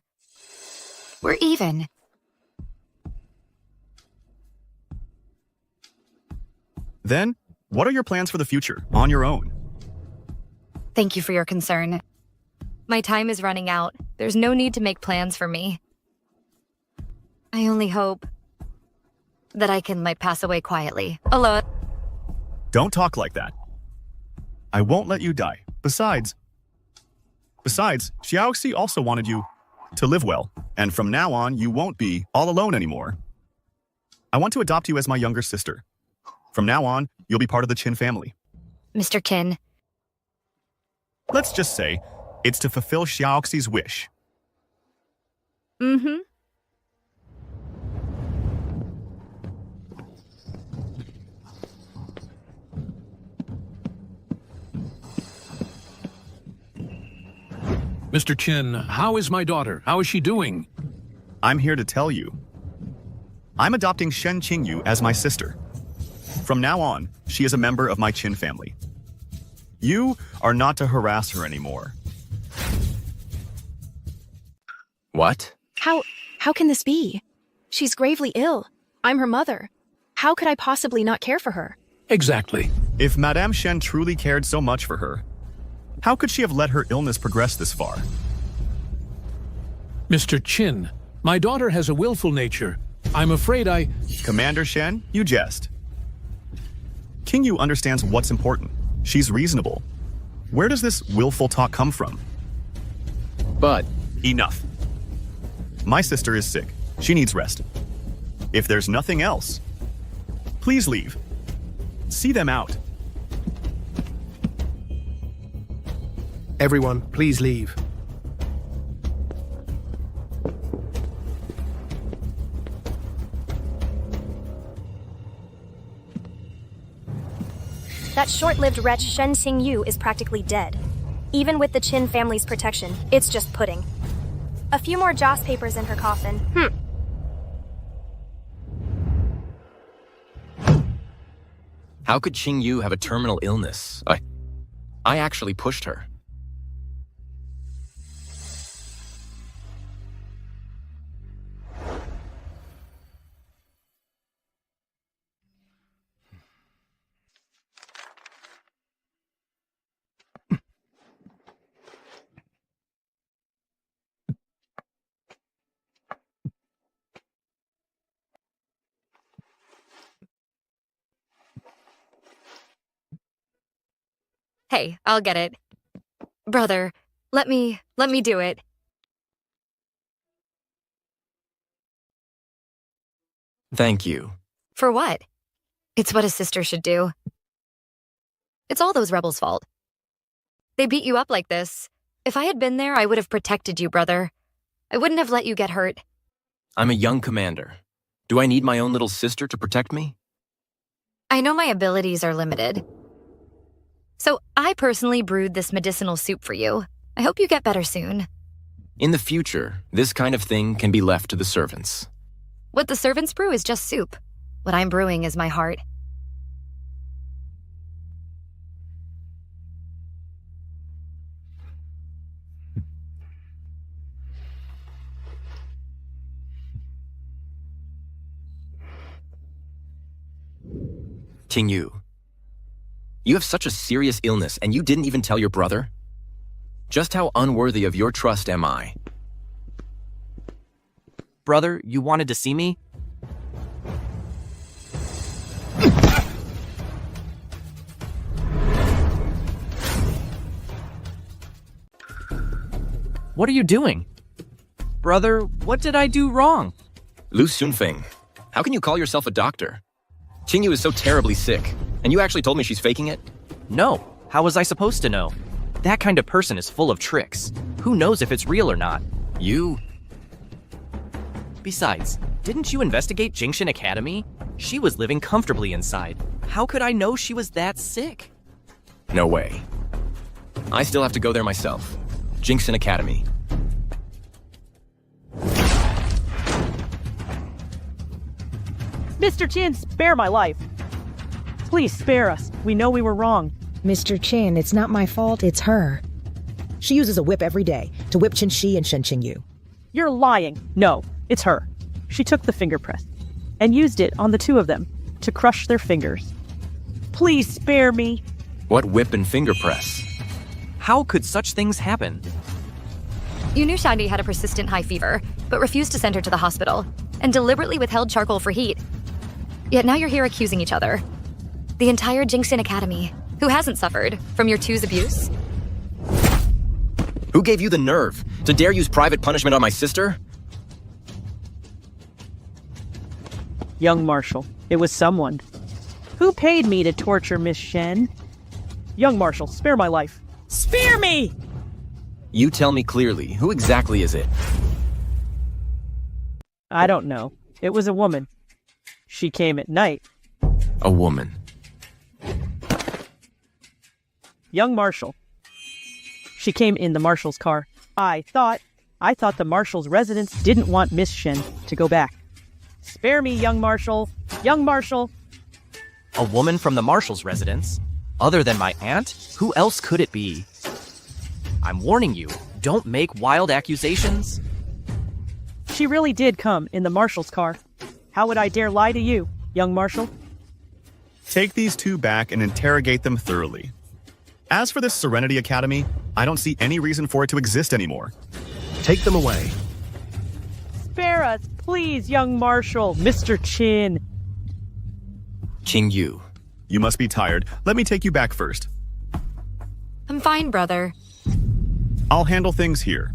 We're even. Then, what are your plans for the future, on your own? Thank you for your concern. My time is running out. There's no need to make plans for me. I only hope that I can, pass away quietly, alone. Don't talk like that. I won't let you die. Besides, Xiaoxi also wanted you to live well, and from now on, you won't be all alone anymore. I want to adopt you as my younger sister. From now on, you'll be part of the Chin family. Mr. Qin. Let's just say it's to fulfill Xiaoxi's wish. Mm-hmm. Mr. Chin, how is my daughter? How is she doing? I'm here to tell you. I'm adopting Shen Qingyu as my sister. From now on, she is a member of my Chin family. You are not to harass her anymore. What? How can this be? She's gravely ill. I'm her mother. How could I possibly not care for her? Exactly. If Madame Shen truly cared so much for her, how could she have let her illness progress this far? Mr. Chin, my daughter has a willful nature. I'm afraid Commander Shen, you jest. Qingyu understands what's important. She's reasonable. Where does this willful talk come from? But... Enough. My sister is sick. She needs rest. If there's nothing else, please leave. See them out. Everyone, please leave. That short-lived wretch Shen Qingyu is practically dead. Even with the Qin family's protection, it's just pudding. A few more joss papers in her coffin. How could Qingyu have a terminal illness? I actually pushed her. Hey, I'll get it. Brother, let me do it. Thank you. For what? It's what a sister should do. It's all those rebels' fault. They beat you up like this. If I had been there, I would have protected you, brother. I wouldn't have let you get hurt. I'm a young commander. Do I need my own little sister to protect me? I know my abilities are limited. So I personally brewed this medicinal soup for you. I hope you get better soon. In the future, this kind of thing can be left to the servants. What the servants brew is just soup. What I'm brewing is my heart. Qingyu, you have such a serious illness and you didn't even tell your brother? Just how unworthy of your trust am I? Brother, you wanted to see me? What are you doing? Brother, what did I do wrong? Lu Sunfeng, how can you call yourself a doctor? Qingyu is so terribly sick, and you actually told me she's faking it? No. How was I supposed to know? That kind of person is full of tricks. Who knows if it's real or not? You... Besides, didn't you investigate Jingshan Academy? She was living comfortably inside. How could I know she was that sick? No way. I still have to go there myself. Jingshan Academy. Mr. Chin, spare my life. Please spare us. We know we were wrong. Mr. Chin, it's not my fault, it's her. She uses a whip every day to whip Qin Shi and Shen Qingyu. You're lying. No, it's her. She took the finger press and used it on the two of them to crush their fingers. Please spare me. What whip and finger press? How could such things happen? You knew Shandi had a persistent high fever, but refused to send her to the hospital, and deliberately withheld charcoal for heat. Yet now you're here accusing each other. The entire Jingshan Academy, who hasn't suffered from your two's abuse? Who gave you the nerve to dare use private punishment on my sister? Young Marshal, it was someone. Who paid me to torture Miss Shen? Young Marshal, spare my life. Spare me! You tell me clearly, who exactly is it? I don't know. It was a woman. She came at night. A woman. Young Marshal. She came in the Marshal's car. I thought the Marshal's residents didn't want Miss Shen to go back. Spare me, Young Marshal. Young Marshal. A woman from the Marshal's residence? Other than my aunt? Who else could it be? I'm warning you, don't make wild accusations. She really did come in the Marshal's car. How would I dare lie to you, Young Marshal? Take these two back and interrogate them thoroughly. As for this Serenity Academy, I don't see any reason for it to exist anymore. Take them away. Spare us, please, Young Marshal. Mr. Chin. Qingyu. You must be tired. Let me take you back first. I'm fine, brother. I'll handle things here.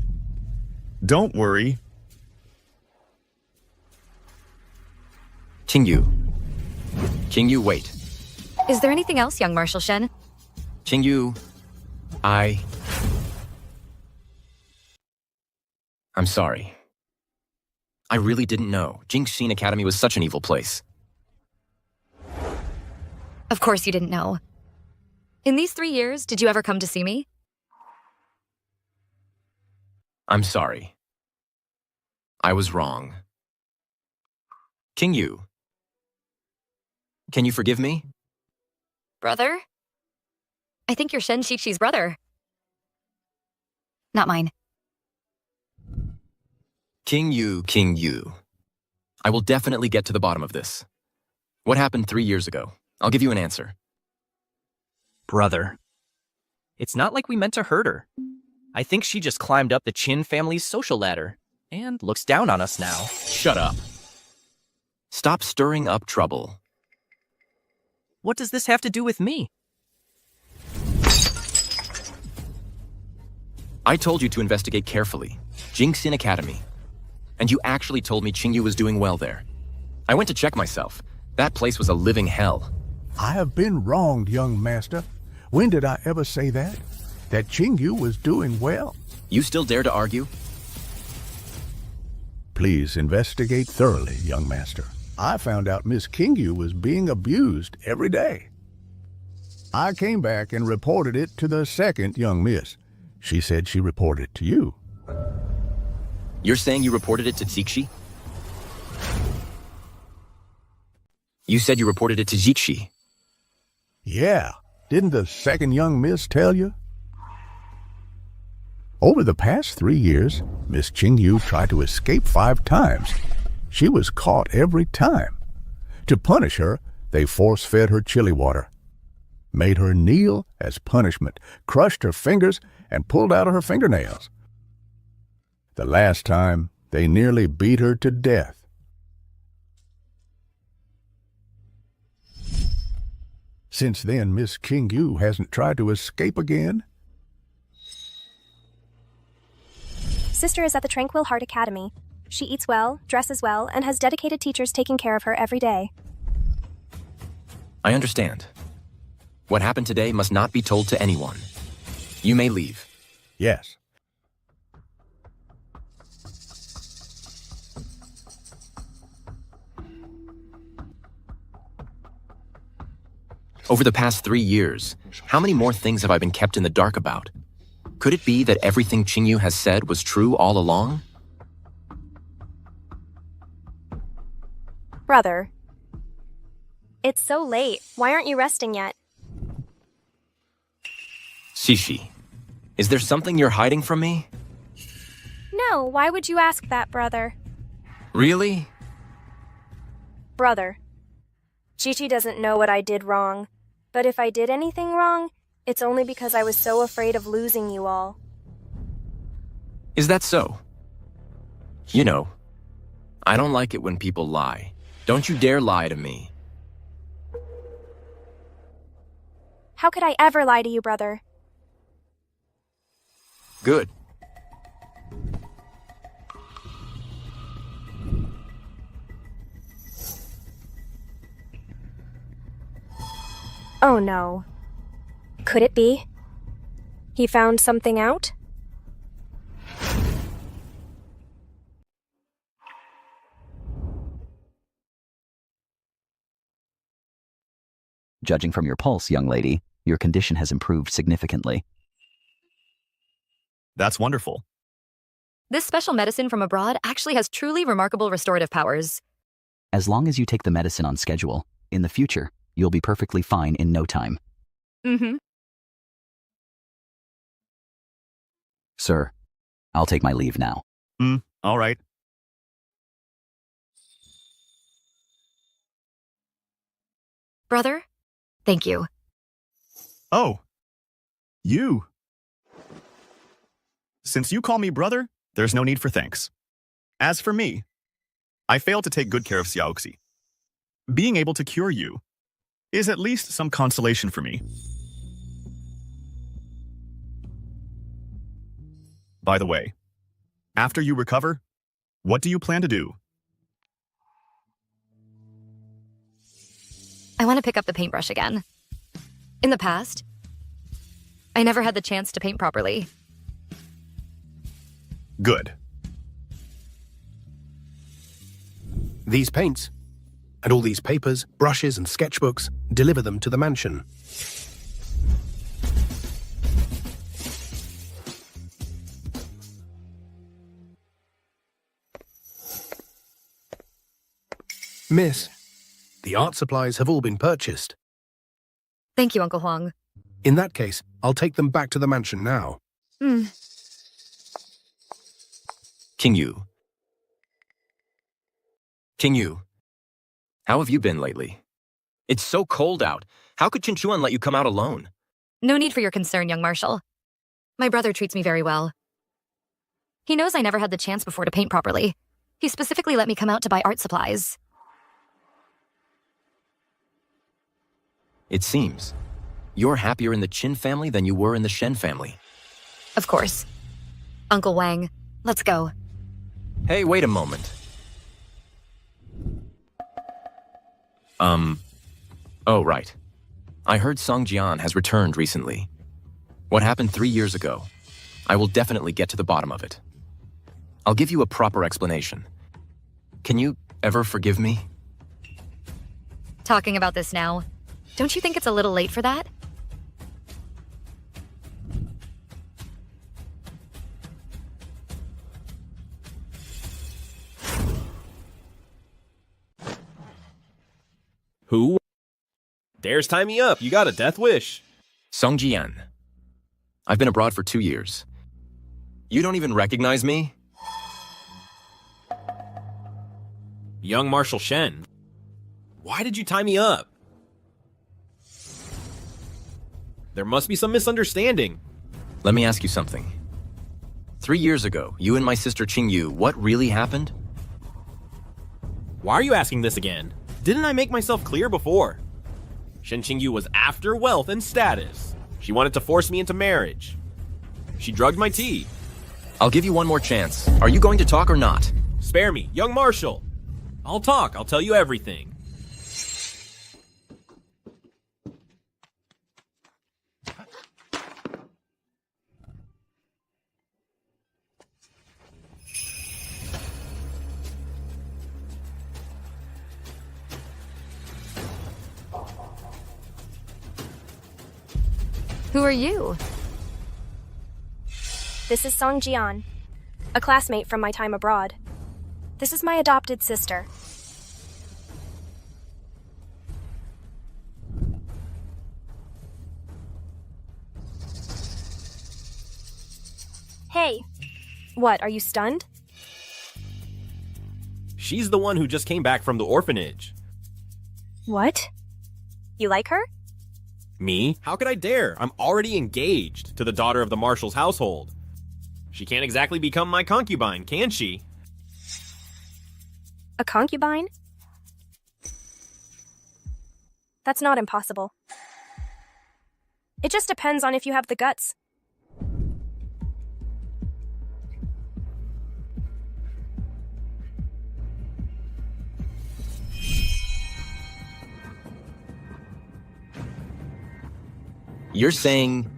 Don't worry. Qingyu. Qingyu, wait. Is there anything else, Young Marshal Shen? Qingyu, I'm sorry. I really didn't know. Jingshan Academy was such an evil place. Of course you didn't know. In these 3 years, did you ever come to see me? I'm sorry. I was wrong. Qingyu. Can you forgive me? Brother? I think you're Shen Shichi's brother. Not mine. Qingyu. I will definitely get to the bottom of this. What happened 3 years ago? I'll give you an answer. Brother. It's not like we meant to hurt her. I think she just climbed up the Qin family's social ladder and looks down on us now. Shut up. Stop stirring up trouble. What does this have to do with me? I told you to investigate carefully. Jingshan Academy. And you actually told me Qingyu was doing well there. I went to check myself. That place was a living hell. I have been wronged, young master. When did I ever say that? That Qingyu was doing well? You still dare to argue? Please investigate thoroughly, young master. I found out Miss Qingyu was being abused every day. I came back and reported it to the second young miss. She said she reported it to you. You're saying you reported it to Zixi? You said you reported it to Zixi. Yeah, didn't the second young miss tell you? Over the past 3 years, Miss Qingyu tried to escape 5 times. She was caught every time. To punish her, they force-fed her chili water, made her kneel as punishment, crushed her fingers, and pulled out her fingernails. The last time, they nearly beat her to death. Since then, Miss Qingyu hasn't tried to escape again. Sister is at the Tranquil Heart Academy. She eats well, dresses well, and has dedicated teachers taking care of her every day. I understand. What happened today must not be told to anyone. You may leave. Yes. Over the past 3 years, how many more things have I been kept in the dark about? Could it be that everything Qingyu has said was true all along? Brother. It's so late. Why aren't you resting yet? Xixi, is there something you're hiding from me? No, why would you ask that, brother? Really? Brother. Chi-Chi doesn't know what I did wrong. But if I did anything wrong, it's only because I was so afraid of losing you all. Is that so? You know, I don't like it when people lie. Don't you dare lie to me. How could I ever lie to you, brother? Good. Oh no. Could it be? He found something out? Judging from your pulse, young lady, your condition has improved significantly. That's wonderful. This special medicine from abroad actually has truly remarkable restorative powers. As long as you take the medicine on schedule, in the future, you'll be perfectly fine in no time. Mm-hmm. Sir, I'll take my leave now. All right. Brother, thank you. Oh, you. Since you call me brother, there's no need for thanks. As for me, I failed to take good care of Xiaoxi. Being able to cure you is at least some consolation for me. By the way, after you recover, what do you plan to do? I want to pick up the paintbrush again. In the past, I never had the chance to paint properly. Good. These paints, and all these papers, brushes, and sketchbooks, deliver them to the mansion. Miss, the art supplies have all been purchased. Thank you, Uncle Huang. In that case, I'll take them back to the mansion now. Qingyu. Qingyu, how have you been lately? It's so cold out. How could Qinchuan let you come out alone? No need for your concern, young Marshal. My brother treats me very well. He knows I never had the chance before to paint properly. He specifically let me come out to buy art supplies. It seems. You're happier in the Qin family than you were in the Shen family. Of course. Uncle Wang, let's go. Hey, wait a moment. Oh, right. I heard Song Jian has returned recently. What happened 3 years ago? I will definitely get to the bottom of it. I'll give you a proper explanation. Can you ever forgive me? Talking about this now, don't you think it's a little late for that? Who dares tie me up? You got a death wish. Song Jian. I've been abroad for 2 years. You don't even recognize me? Young Marshal Shen. Why did you tie me up? There must be some misunderstanding. Let me ask you something. 3 years ago, you and my sister Qingyu, what really happened? Why are you asking this again? Didn't I make myself clear before? Shen Qingyu was after wealth and status. She wanted to force me into marriage. She drugged my tea. I'll give you one more chance. Are you going to talk or not? Spare me, young Marshal. I'll talk. I'll tell you everything. Who are you? This is Song Jian, a classmate from my time abroad. This is my adopted sister. Hey. What, are you stunned? She's the one who just came back from the orphanage. What? You like her? Me? How could I dare? I'm already engaged to the daughter of the Marshal's household. She can't exactly become my concubine, can she? A concubine? That's not impossible. It just depends on if you have the guts. You're saying...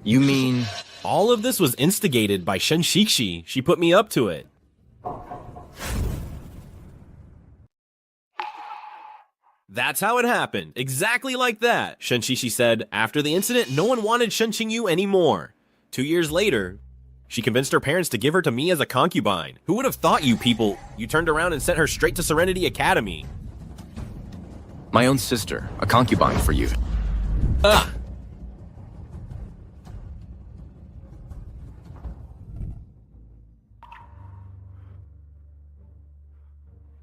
You mean... All of this was instigated by Shen Shixi. She put me up to it. That's how it happened. Exactly like that. Shen Shixi said, after the incident, no one wanted Shen Qingyu anymore. 2 years later, she convinced her parents to give her to me as a concubine. Who would have thought, you people? You turned around and sent her straight to Serenity Academy. My own sister, a concubine for you. Ah!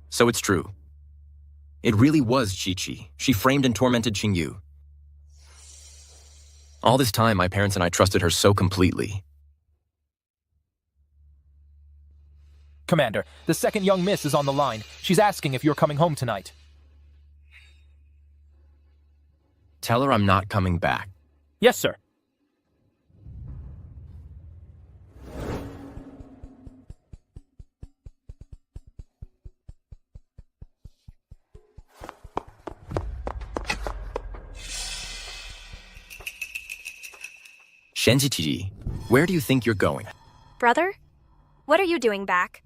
So it's true. It really was Chi-Chi. She framed and tormented Qingyu. All this time, my parents and I trusted her so completely. Commander, the second young miss is on the line. She's asking if you're coming home tonight. Tell her I'm not coming back. Yes, sir. Shenji, where do you think you're going? Brother? What are you doing back?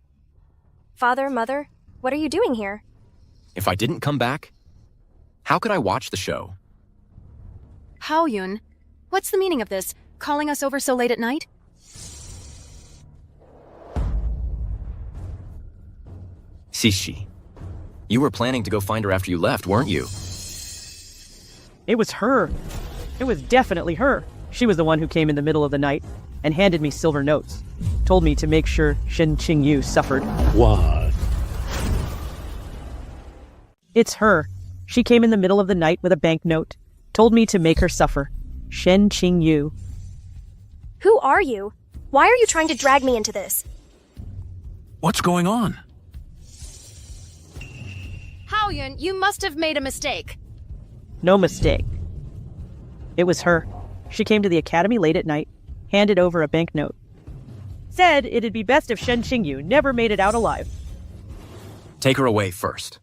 Father, mother, what are you doing here? If I didn't come back, how could I watch the show? Haoyun, what's the meaning of this? Calling us over so late at night? Sishi, you were planning to go find her after you left, weren't you? It was her. It was definitely her. She was the one who came in the middle of the night and handed me silver notes. Told me to make sure Shen Qingyu suffered. What? It's her. She came in the middle of the night with a banknote. Told me to make her suffer. Shen Qingyu. Who are you? Why are you trying to drag me into this? What's going on? Haoyun, you must have made a mistake. No mistake. It was her. She came to the academy late at night, handed over a banknote. Said it'd be best if Shen Qingyu never made it out alive. Take her away first.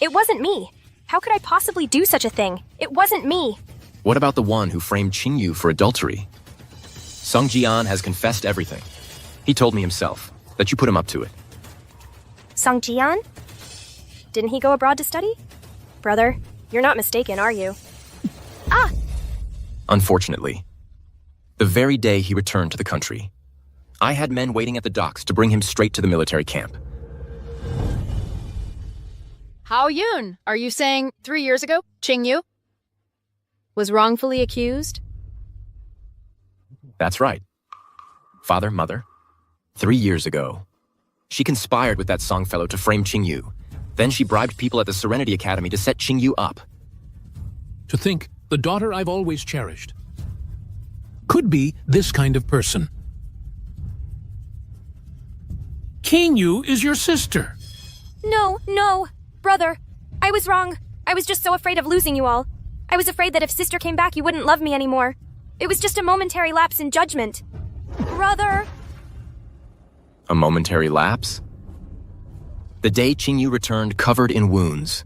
It wasn't me. How could I possibly do such a thing? It wasn't me. What about the one who framed Qingyu for adultery? Sung Jian has confessed everything. He told me himself that you put him up to it. Sung Jian? Didn't he go abroad to study? Brother, you're not mistaken, are you? Ah! Unfortunately, the very day he returned to the country, I had men waiting at the docks to bring him straight to the military camp. Hao Yun, are you saying 3 years ago, Qingyu was wrongfully accused? That's right. Father, mother, 3 years ago, she conspired with that Song fellow to frame Qingyu. Then she bribed people at the Serenity Academy to set Qingyu up. To think the daughter I've always cherished could be this kind of person. Qingyu is your sister. No. Brother, I was wrong. I was just so afraid of losing you all. I was afraid that if sister came back, you wouldn't love me anymore. It was just a momentary lapse in judgment. Brother! A momentary lapse? The day Qingyu returned covered in wounds.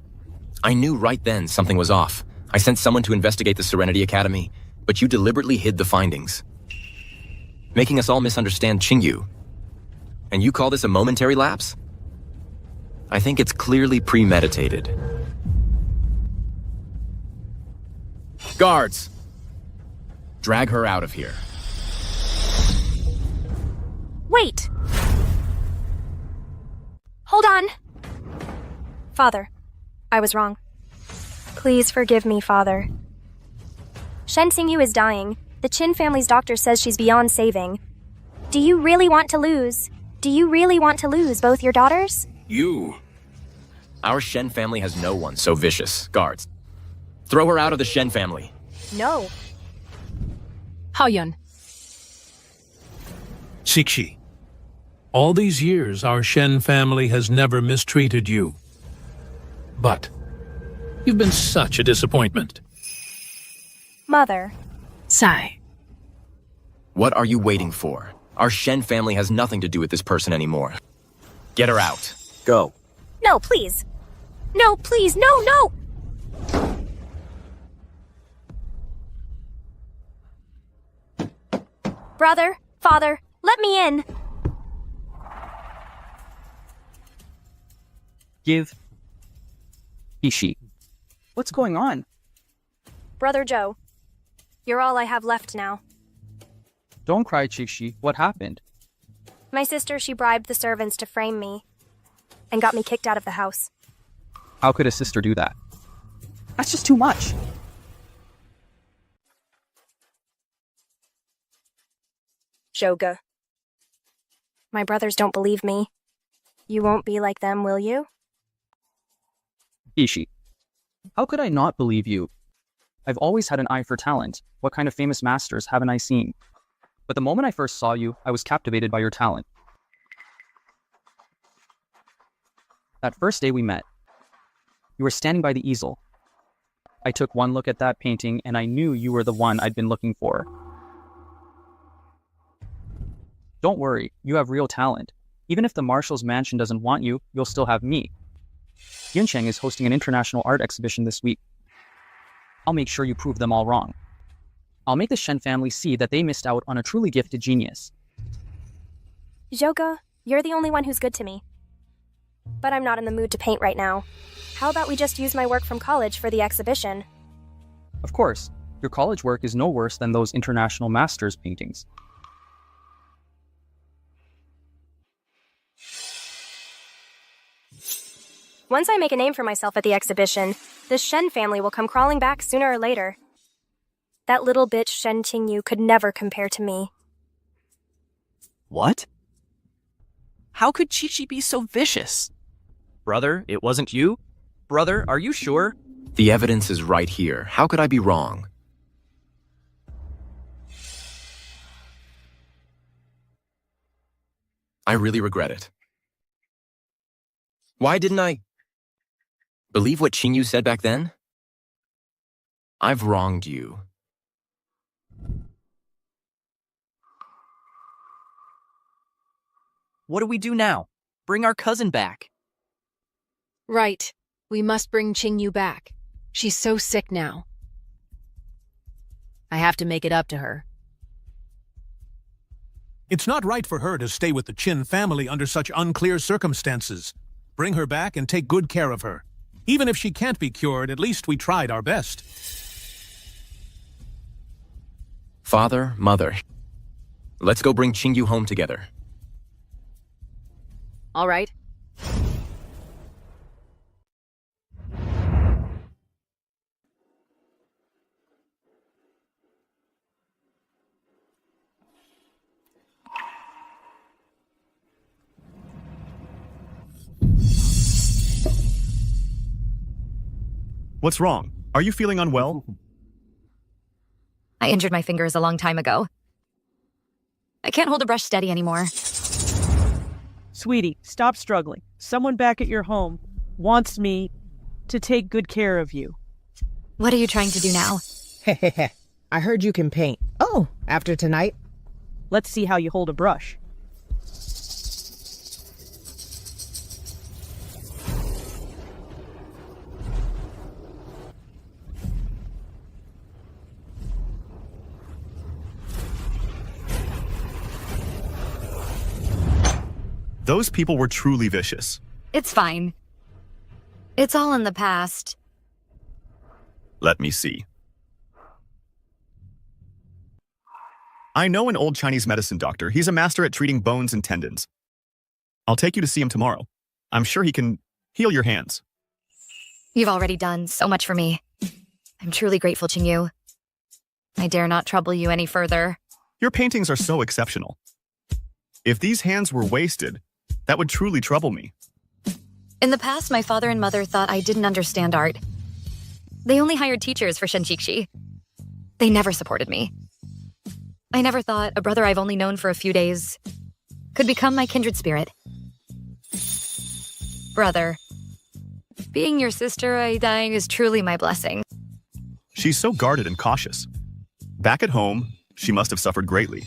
I knew right then something was off. I sent someone to investigate the Serenity Academy, but you deliberately hid the findings, making us all misunderstand Qingyu. And you call this a momentary lapse? I think it's clearly premeditated. Guards! Drag her out of here. Wait! Hold on! Father, I was wrong. Please forgive me, Father. Shen Xingyu is dying. The Qin family's doctor says she's beyond saving. Do you really want to lose? Do you really want to lose both your daughters? You. Our Shen family has no one so vicious. Guards, throw her out of the Shen family. No. Hao Yun. Cixi, all these years our Shen family has never mistreated you. But you've been such a disappointment. Mother. Sigh. What are you waiting for? Our Shen family has nothing to do with this person anymore. Get her out. Go. No, please. No, please, no! Brother, father, let me in. Give Ishi. What's going on? Brother Joe, you're all I have left now. Don't cry, Chishi. What happened? My sister, she bribed the servants to frame me and got me kicked out of the house. How could a sister do that? That's just too much. Joga. My brothers don't believe me. You won't be like them, will you? Ishi, how could I not believe you? I've always had an eye for talent. What kind of famous masters haven't I seen? But the moment I first saw you, I was captivated by your talent. That first day we met, you were standing by the easel. I took one look at that painting and I knew you were the one I'd been looking for. Don't worry, you have real talent. Even if the Marshal's mansion doesn't want you, you'll still have me. Yuncheng is hosting an international art exhibition this week. I'll make sure you prove them all wrong. I'll make the Shen family see that they missed out on a truly gifted genius. Joga, you're the only one who's good to me. But I'm not in the mood to paint right now. How about we just use my work from college for the exhibition? Of course, your college work is no worse than those international masters' paintings. Once I make a name for myself at the exhibition, the Shen family will come crawling back sooner or later. That little bitch Shen Qingyu could never compare to me. What? How could Chichi be so vicious? Brother, it wasn't you? Brother, are you sure? The evidence is right here. How could I be wrong? I really regret it. Why didn't I believe what Qingyu said back then? I've wronged you. What do we do now? Bring our cousin back. Right. We must bring Qingyu back. She's so sick now. I have to make it up to her. It's not right for her to stay with the Qin family under such unclear circumstances. Bring her back and take good care of her. Even if she can't be cured, at least we tried our best. Father, Mother, let's go bring Qingyu home together. All right. What's wrong? Are you feeling unwell? I injured my fingers a long time ago. I can't hold a brush steady anymore. Sweetie, stop struggling. Someone back at your home wants me to take good care of you. What are you trying to do now? I heard you can paint. Oh, after tonight? Let's see how you hold a brush. Those people were truly vicious. It's fine. It's all in the past. Let me see. I know an old Chinese medicine doctor. He's a master at treating bones and tendons. I'll take you to see him tomorrow. I'm sure he can heal your hands. You've already done so much for me. I'm truly grateful, Qingyu. I dare not trouble you any further. Your paintings are so exceptional. If these hands were wasted, that would truly trouble me. In the past, my father and mother thought I didn't understand art. They only hired teachers for Shen. They never supported me. I never thought a brother I've only known for a few days could become my kindred spirit. Brother, being your sister I dying is truly my blessing. She's so guarded and cautious. Back at home, she must have suffered greatly.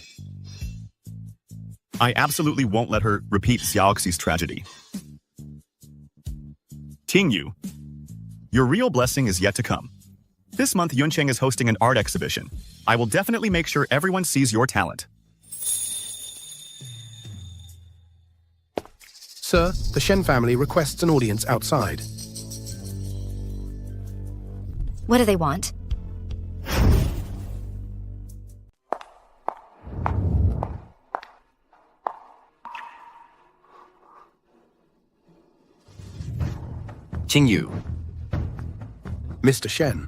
I absolutely won't let her repeat Xiaoxi's tragedy. Qingyu, your real blessing is yet to come. This month, Yuncheng is hosting an art exhibition. I will definitely make sure everyone sees your talent. Sir, the Shen family requests an audience outside. What do they want? Qingyu. Mr. Shen,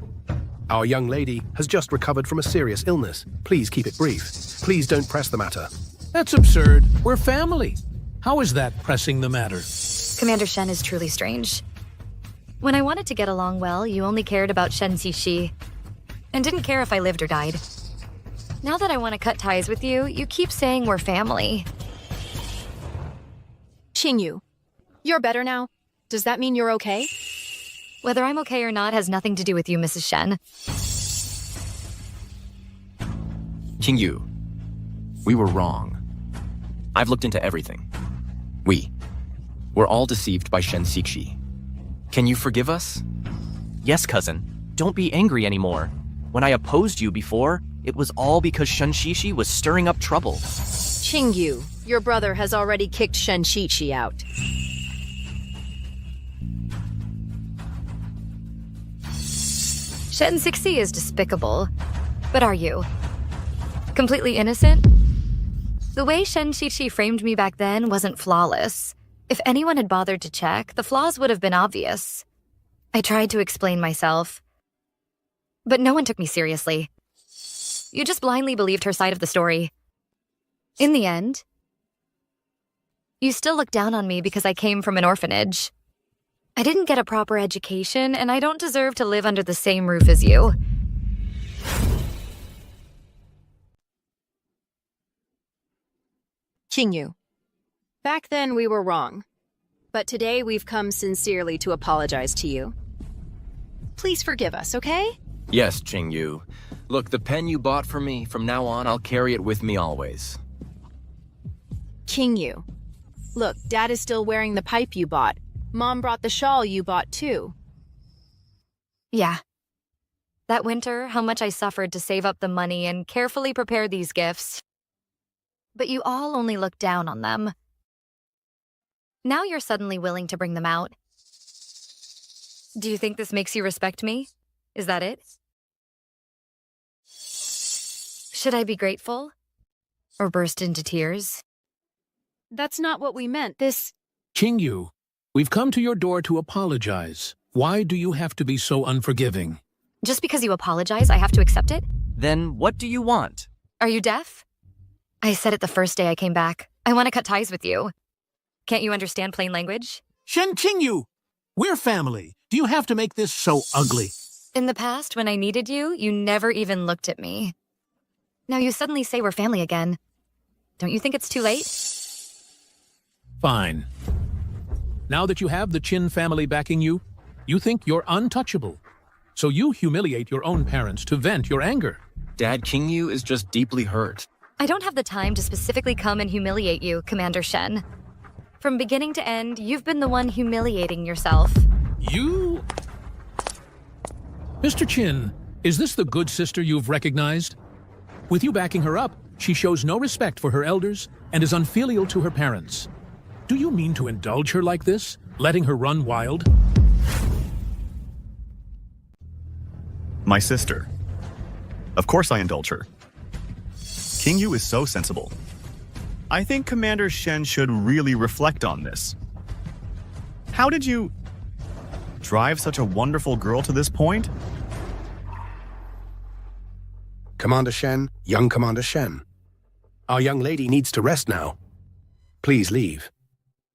our young lady has just recovered from a serious illness. Please keep it brief. Please don't press the matter. That's absurd. We're family. How is that pressing the matter? Commander Shen is truly strange. When I wanted to get along well, you only cared about Shen Xixi, and didn't care if I lived or died. Now that I want to cut ties with you, you keep saying we're family. Qingyu, you're better now? Does that mean you're okay? Whether I'm okay or not has nothing to do with you, Mrs. Shen. Qingyu, we were wrong. I've looked into everything. We're all deceived by Shen Xixi. Can you forgive us? Yes, cousin. Don't be angry anymore. When I opposed you before, it was all because Shen Xixi was stirring up trouble. Qingyu, your brother has already kicked Shen Xixi out. Shen Xixi is despicable. But are you? Completely innocent? The way Shen Xixi framed me back then wasn't flawless. If anyone had bothered to check, the flaws would have been obvious. I tried to explain myself, but no one took me seriously. You just blindly believed her side of the story. In the end, you still look down on me because I came from an orphanage. I didn't get a proper education, and I don't deserve to live under the same roof as you. Qingyu, back then we were wrong, but today we've come sincerely to apologize to you. Please forgive us, okay? Yes, Qingyu. Look, the pen you bought for me, from now on, I'll carry it with me always. Qingyu, look, Dad is still wearing the pipe you bought. Mom brought the shawl you bought too. Yeah. That winter, how much I suffered to save up the money and carefully prepare these gifts. But you all only looked down on them. Now you're suddenly willing to bring them out. Do you think this makes you respect me? Is that it? Should I be grateful? Or burst into tears? That's not what we meant. Qingyu, we've come to your door to apologize. Why do you have to be so unforgiving? Just because you apologize, I have to accept it? Then what do you want? Are you deaf? I said it the first day I came back. I want to cut ties with you. Can't you understand plain language? Shen Qingyu, we're family. Do you have to make this so ugly? In the past, when I needed you, you never even looked at me. Now you suddenly say we're family again. Don't you think it's too late? Fine. Now that you have the Qin family backing you, you think you're untouchable. So you humiliate your own parents to vent your anger. Dad Qingyu is just deeply hurt. I don't have the time to specifically come and humiliate you, Commander Shen. From beginning to end, you've been the one humiliating yourself. You? Mr. Qin, is this the good sister you've recognized? With you backing her up, she shows no respect for her elders and is unfilial to her parents. Do you mean to indulge her like this, letting her run wild? My sister. Of course I indulge her. Qingyu is so sensible. I think Commander Shen should really reflect on this. How did you drive such a wonderful girl to this point? Commander Shen, young Commander Shen. Our young lady needs to rest now. Please leave.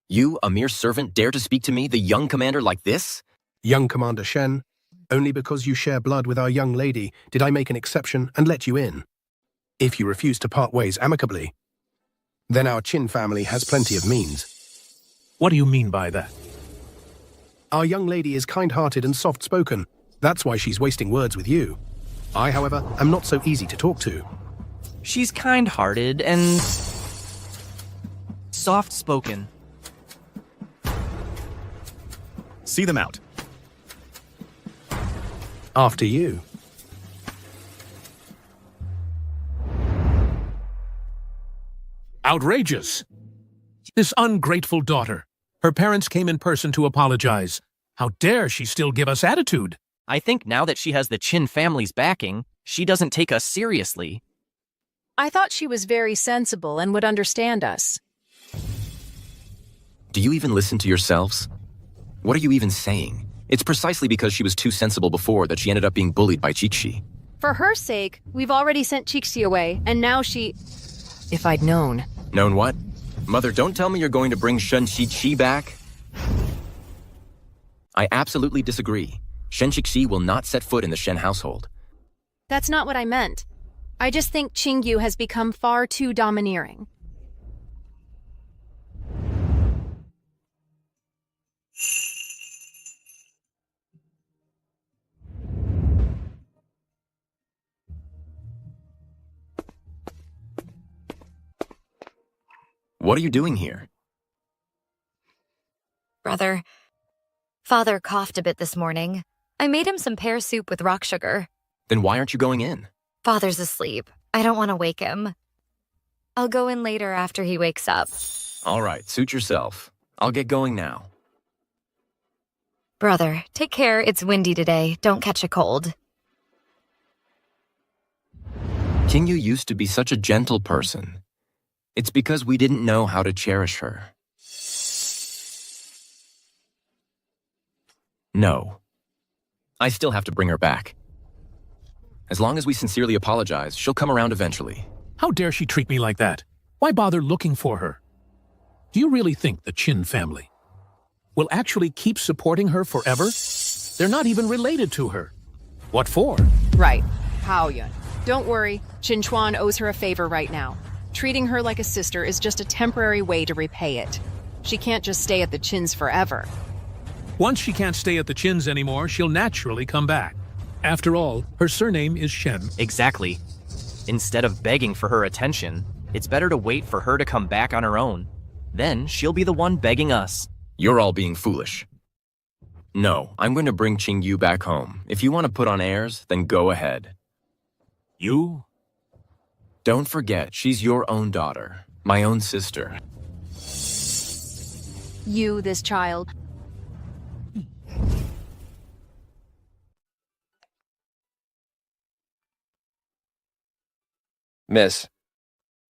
You, a mere servant, dare to speak to me, the young commander, like this? Young Commander Shen, only because you share blood with our young lady did I make an exception and let you in. If you refuse to part ways amicably, then our Qin family has plenty of means. What do you mean by that? Our young lady is kind-hearted and soft-spoken. That's why she's wasting words with you. I, however, am not so easy to talk to. She's kind-hearted and soft-spoken. See them out. After you. Outrageous! This ungrateful daughter. Her parents came in person to apologize. How dare she still give us attitude? I think now that she has the Qin family's backing, she doesn't take us seriously. I thought she was very sensible and would understand us. Do you even listen to yourselves? What are you even saying? It's precisely because she was too sensible before that she ended up being bullied by Qixi. For her sake, we've already sent Qixi away, and now she... If I'd known. Known what? Mother, don't tell me you're going to bring Shen Qixi back. I absolutely disagree. Shen Qixi will not set foot in the Shen household. That's not what I meant. I just think Qingyu has become far too domineering. What are you doing here? Brother, Father coughed a bit this morning. I made him some pear soup with rock sugar. Then why aren't you going in? Father's asleep. I don't want to wake him. I'll go in later after he wakes up. All right, suit yourself. I'll get going now. Brother, take care. It's windy today. Don't catch a cold. Qingyu used to be such a gentle person. It's because we didn't know how to cherish her. No. I still have to bring her back. As long as we sincerely apologize, she'll come around eventually. How dare she treat me like that? Why bother looking for her? Do you really think the Qin family will actually keep supporting her forever? They're not even related to her. What for? Right. Haoyun. Don't worry. Qin Chuan owes her a favor right now. Treating her like a sister is just a temporary way to repay it. She can't just stay at the Qins forever. Once she can't stay at the Qins anymore, she'll naturally come back. After all, her surname is Shen. Exactly. Instead of begging for her attention, it's better to wait for her to come back on her own. Then she'll be the one begging us. You're all being foolish. No, I'm going to bring Qingyu back home. If you want to put on airs, then go ahead. You? Don't forget, she's your own daughter, my own sister. You, this child. Miss,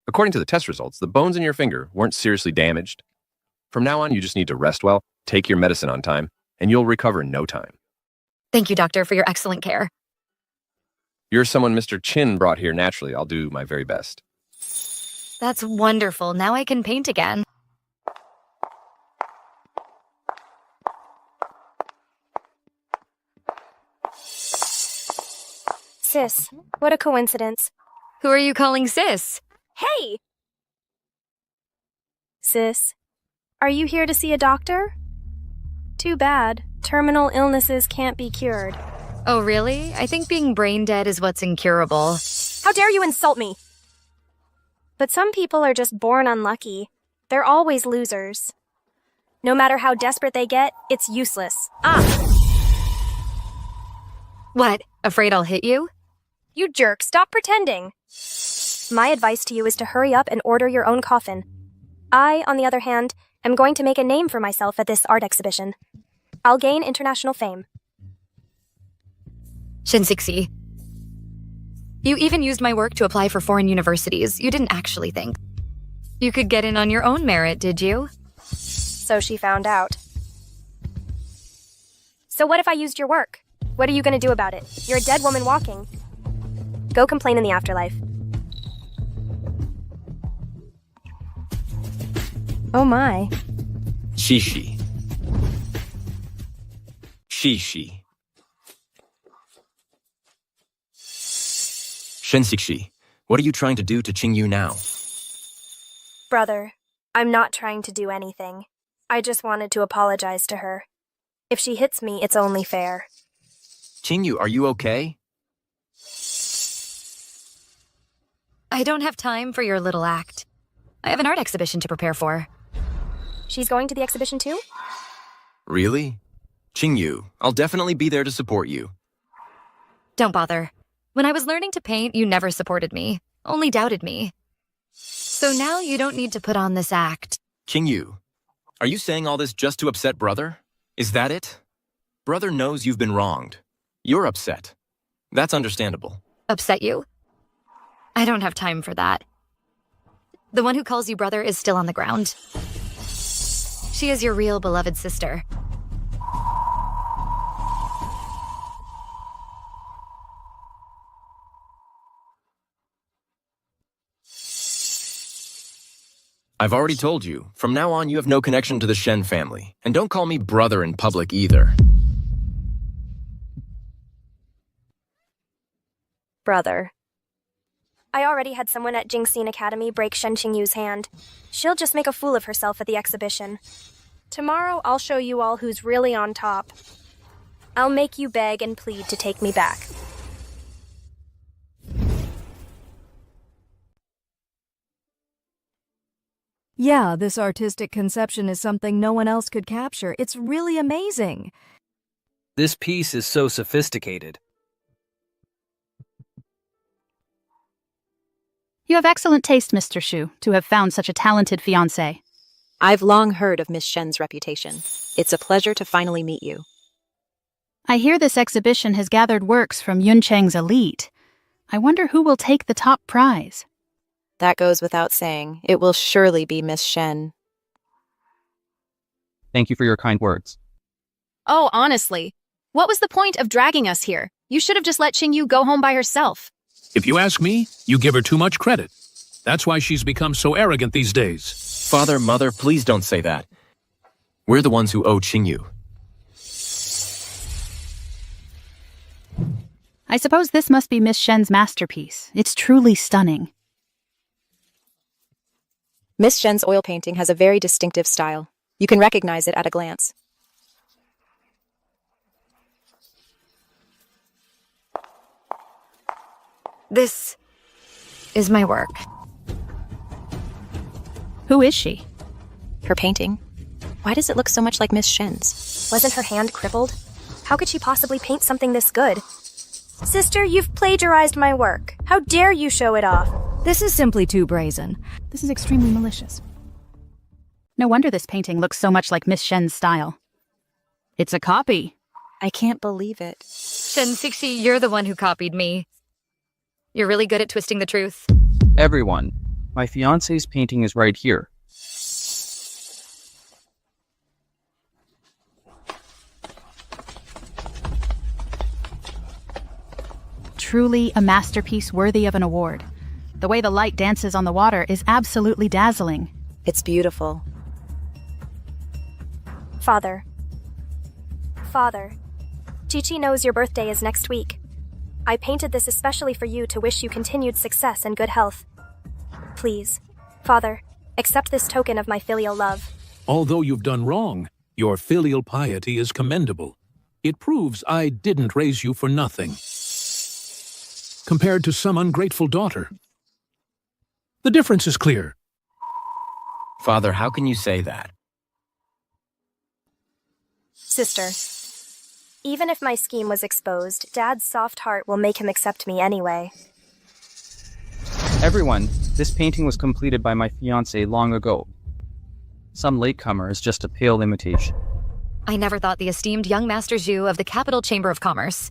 according to the test results, the bones in your finger weren't seriously damaged. From now on, you just need to rest well, take your medicine on time, and you'll recover in no time. Thank you, doctor, for your excellent care. You're someone Mr. Chin brought here naturally. I'll do my very best. That's wonderful. Now I can paint again. Sis, what a coincidence. Who are you calling sis? Hey! Sis, are you here to see a doctor? Too bad. Terminal illnesses can't be cured. Oh, really? I think being brain dead is what's incurable. How dare you insult me? But some people are just born unlucky. They're always losers. No matter how desperate they get, it's useless. What? Afraid I'll hit you? You jerk, stop pretending. My advice to you is to hurry up and order your own coffin. I, on the other hand, am going to make a name for myself at this art exhibition. I'll gain international fame. Shen. You even used my work to apply for foreign universities. You didn't actually think you could get in on your own merit, did you? So she found out. So what if I used your work? What are you going to do about it? You're a dead woman walking. Go complain in the afterlife. Oh my. Shishi. Shen, what are you trying to do to Qingyu now? Brother, I'm not trying to do anything. I just wanted to apologize to her. If she hits me, it's only fair. Qingyu, are you okay? I don't have time for your little act. I have an art exhibition to prepare for. She's going to the exhibition too? Really? Qingyu, I'll definitely be there to support you. Don't bother. When I was learning to paint, you never supported me, only doubted me. So now you don't need to put on this act. Qingyu, are you saying all this just to upset brother? Is that it? Brother knows you've been wronged. You're upset. That's understandable. Upset you? I don't have time for that. The one who calls you brother is still on the ground. She is your real beloved sister. I've already told you, from now on you have no connection to the Shen family. And don't call me brother in public either. Brother. I already had someone at Jingxin Academy break Shen Qingyu's hand. She'll just make a fool of herself at the exhibition. Tomorrow, I'll show you all who's really on top. I'll make you beg and plead to take me back. Yeah, this artistic conception is something no one else could capture. It's really amazing. This piece is so sophisticated. You have excellent taste, Mr. Shu, to have found such a talented fiancé. I've long heard of Miss Shen's reputation. It's a pleasure to finally meet you. I hear this exhibition has gathered works from Yuncheng's elite. I wonder who will take the top prize. That goes without saying. It will surely be Miss Shen. Thank you for your kind words. Oh, honestly. What was the point of dragging us here? You should have just let Qingyu go home by herself. If you ask me, you give her too much credit. That's why she's become so arrogant these days. Father, mother, please don't say that. We're the ones who owe Qingyu. I suppose this must be Miss Shen's masterpiece. It's truly stunning. Miss Shen's oil painting has a very distinctive style. You can recognize it at a glance. This is my work. Who is she? Her painting. Why does it look so much like Miss Shen's? Wasn't her hand crippled? How could she possibly paint something this good? Sister, you've plagiarized my work. How dare you show it off? This is simply too brazen. This is extremely malicious. No wonder this painting looks so much like Miss Shen's style. It's a copy. I can't believe it. Shen Sixi, you're the one who copied me. You're really good at twisting the truth. Everyone, my fiance's painting is right here. Truly a masterpiece worthy of an award. The way the light dances on the water is absolutely dazzling. It's beautiful. Father. Father. Chi-Chi knows your birthday is next week. I painted this especially for you to wish you continued success and good health. Please, Father, accept this token of my filial love. Although you've done wrong, your filial piety is commendable. It proves I didn't raise you for nothing. Compared to some ungrateful daughter. The difference is clear. Father, how can you say that? Sister, even if my scheme was exposed, Dad's soft heart will make him accept me anyway. Everyone, this painting was completed by my fiancé long ago. Some latecomer is just a pale imitation. I never thought the esteemed young Master Zhu of the Capital Chamber of Commerce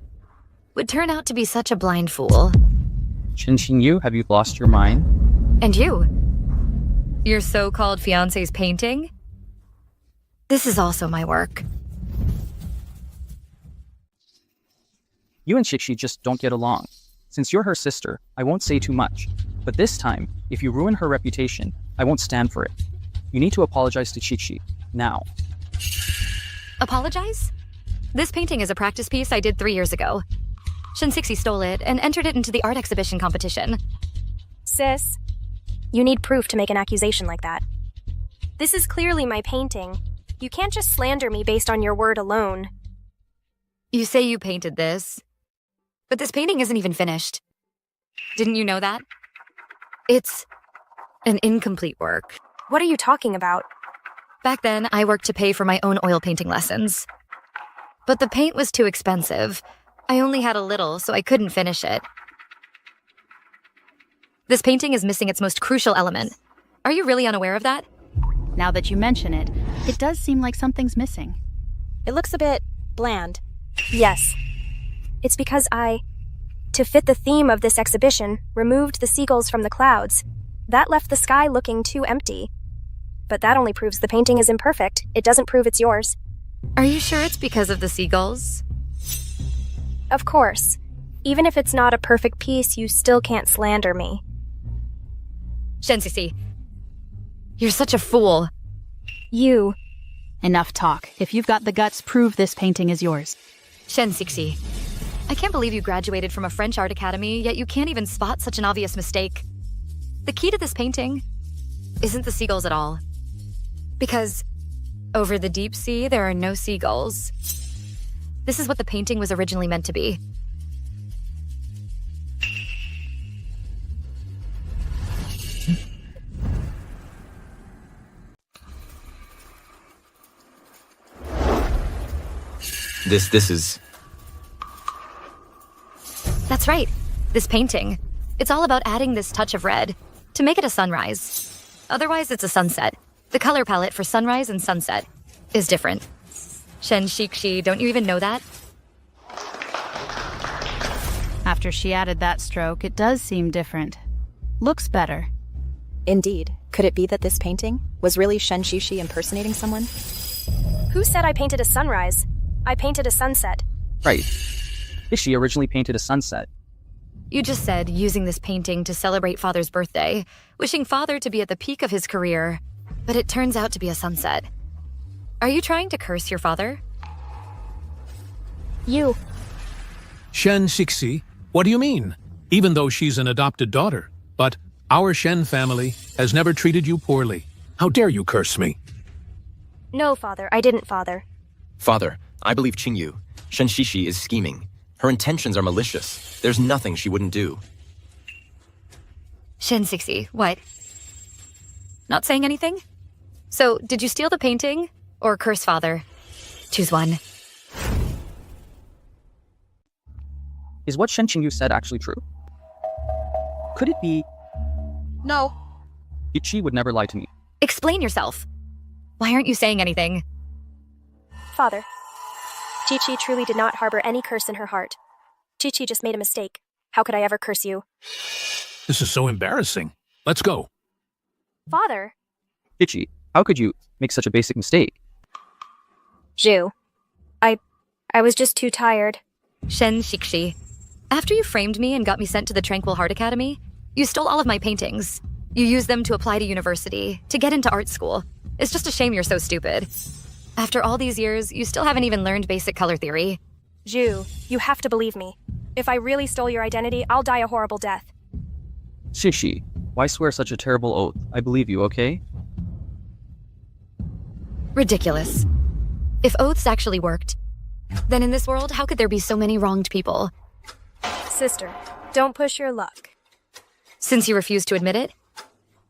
would turn out to be such a blind fool. Shen Qingyu, have you lost your mind? And you? Your so-called fiancé's painting? This is also my work. You and Shixi just don't get along. Since you're her sister, I won't say too much. But this time, if you ruin her reputation, I won't stand for it. You need to apologize to Shixi, now. Apologize? This painting is a practice piece I did 3 years ago. Shen Sixi stole it and entered it into the art exhibition competition. Sis, you need proof to make an accusation like that. This is clearly my painting. You can't just slander me based on your word alone. You say you painted this, but this painting isn't even finished. Didn't you know that? It's an incomplete work. What are you talking about? Back then, I worked to pay for my own oil painting lessons. But the paint was too expensive. I only had a little, so I couldn't finish it. This painting is missing its most crucial element. Are you really unaware of that? Now that you mention it, it does seem like something's missing. It looks a bit bland. Yes. It's because to fit the theme of this exhibition, removed the seagulls from the clouds. That left the sky looking too empty. But that only proves the painting is imperfect. It doesn't prove it's yours. Are you sure it's because of the seagulls? Of course. Even if it's not a perfect piece, you still can't slander me. Shen Sixi, you're such a fool. You. Enough talk. If you've got the guts, prove this painting is yours. Shen Sixi, I can't believe you graduated from a French art academy, yet you can't even spot such an obvious mistake. The key to this painting isn't the seagulls at all. Because over the deep sea, there are no seagulls. This is what the painting was originally meant to be. This is... That's right. This painting. It's all about adding this touch of red to make it a sunrise. Otherwise, it's a sunset. The color palette for sunrise and sunset is different. Shen Sixi, don't you even know that? After she added that stroke, it does seem different. Looks better. Indeed. Could it be that this painting was really Shen Sixi impersonating someone? Who said I painted a sunrise? I painted a sunset. Right. Shixi originally painted a sunset. You just said using this painting to celebrate Father's birthday, wishing Father to be at the peak of his career, but it turns out to be a sunset. Are you trying to curse your father? You. Shen Sixi, what do you mean? Even though she's an adopted daughter. But our Shen family has never treated you poorly. How dare you curse me? No, Father, I didn't, Father. Father, I believe Qingyu. Shen Sixi is scheming. Her intentions are malicious. There's nothing she wouldn't do. Shen Sixi, what? Not saying anything? So, did you steal the painting? Or curse father. Choose one. Is what Shen Qingyu said actually true? Could it be... No. She would never lie to me. Explain yourself. Why aren't you saying anything? Father, Chi-Chi truly did not harbor any curse in her heart. Chi-Chi just made a mistake. How could I ever curse you? This is so embarrassing. Let's go. Father! Chi-Chi, how could you make such a basic mistake? Zhu. I was just too tired. Shen Shixi. After you framed me and got me sent to the Tranquil Heart Academy, you stole all of my paintings. You used them to apply to university, to get into art school. It's just a shame you're so stupid. After all these years, you still haven't even learned basic color theory. Zhu, you have to believe me. If I really stole your identity, I'll die a horrible death. Shishi, why swear such a terrible oath? I believe you, okay? Ridiculous. If oaths actually worked, then in this world, how could there be so many wronged people? Sister, don't push your luck. Since you refuse to admit it,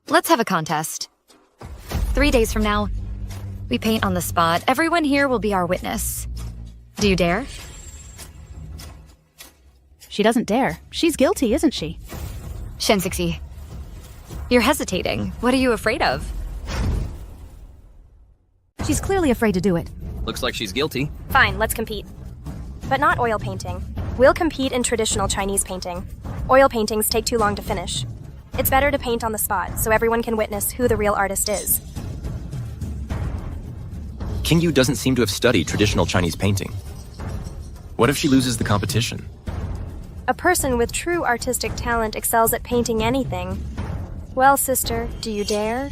let's have a contest. 3 days from now, we paint on the spot. Everyone here will be our witness. Do you dare? She doesn't dare. She's guilty, isn't she? Shensixi, you're hesitating. What are you afraid of? She's clearly afraid to do it. Looks like she's guilty. Fine, let's compete. But not oil painting. We'll compete in traditional Chinese painting. Oil paintings take too long to finish. It's better to paint on the spot so everyone can witness who the real artist is. Qingyu doesn't seem to have studied traditional Chinese painting. What if she loses the competition? A person with true artistic talent excels at painting anything. Well, sister, do you dare?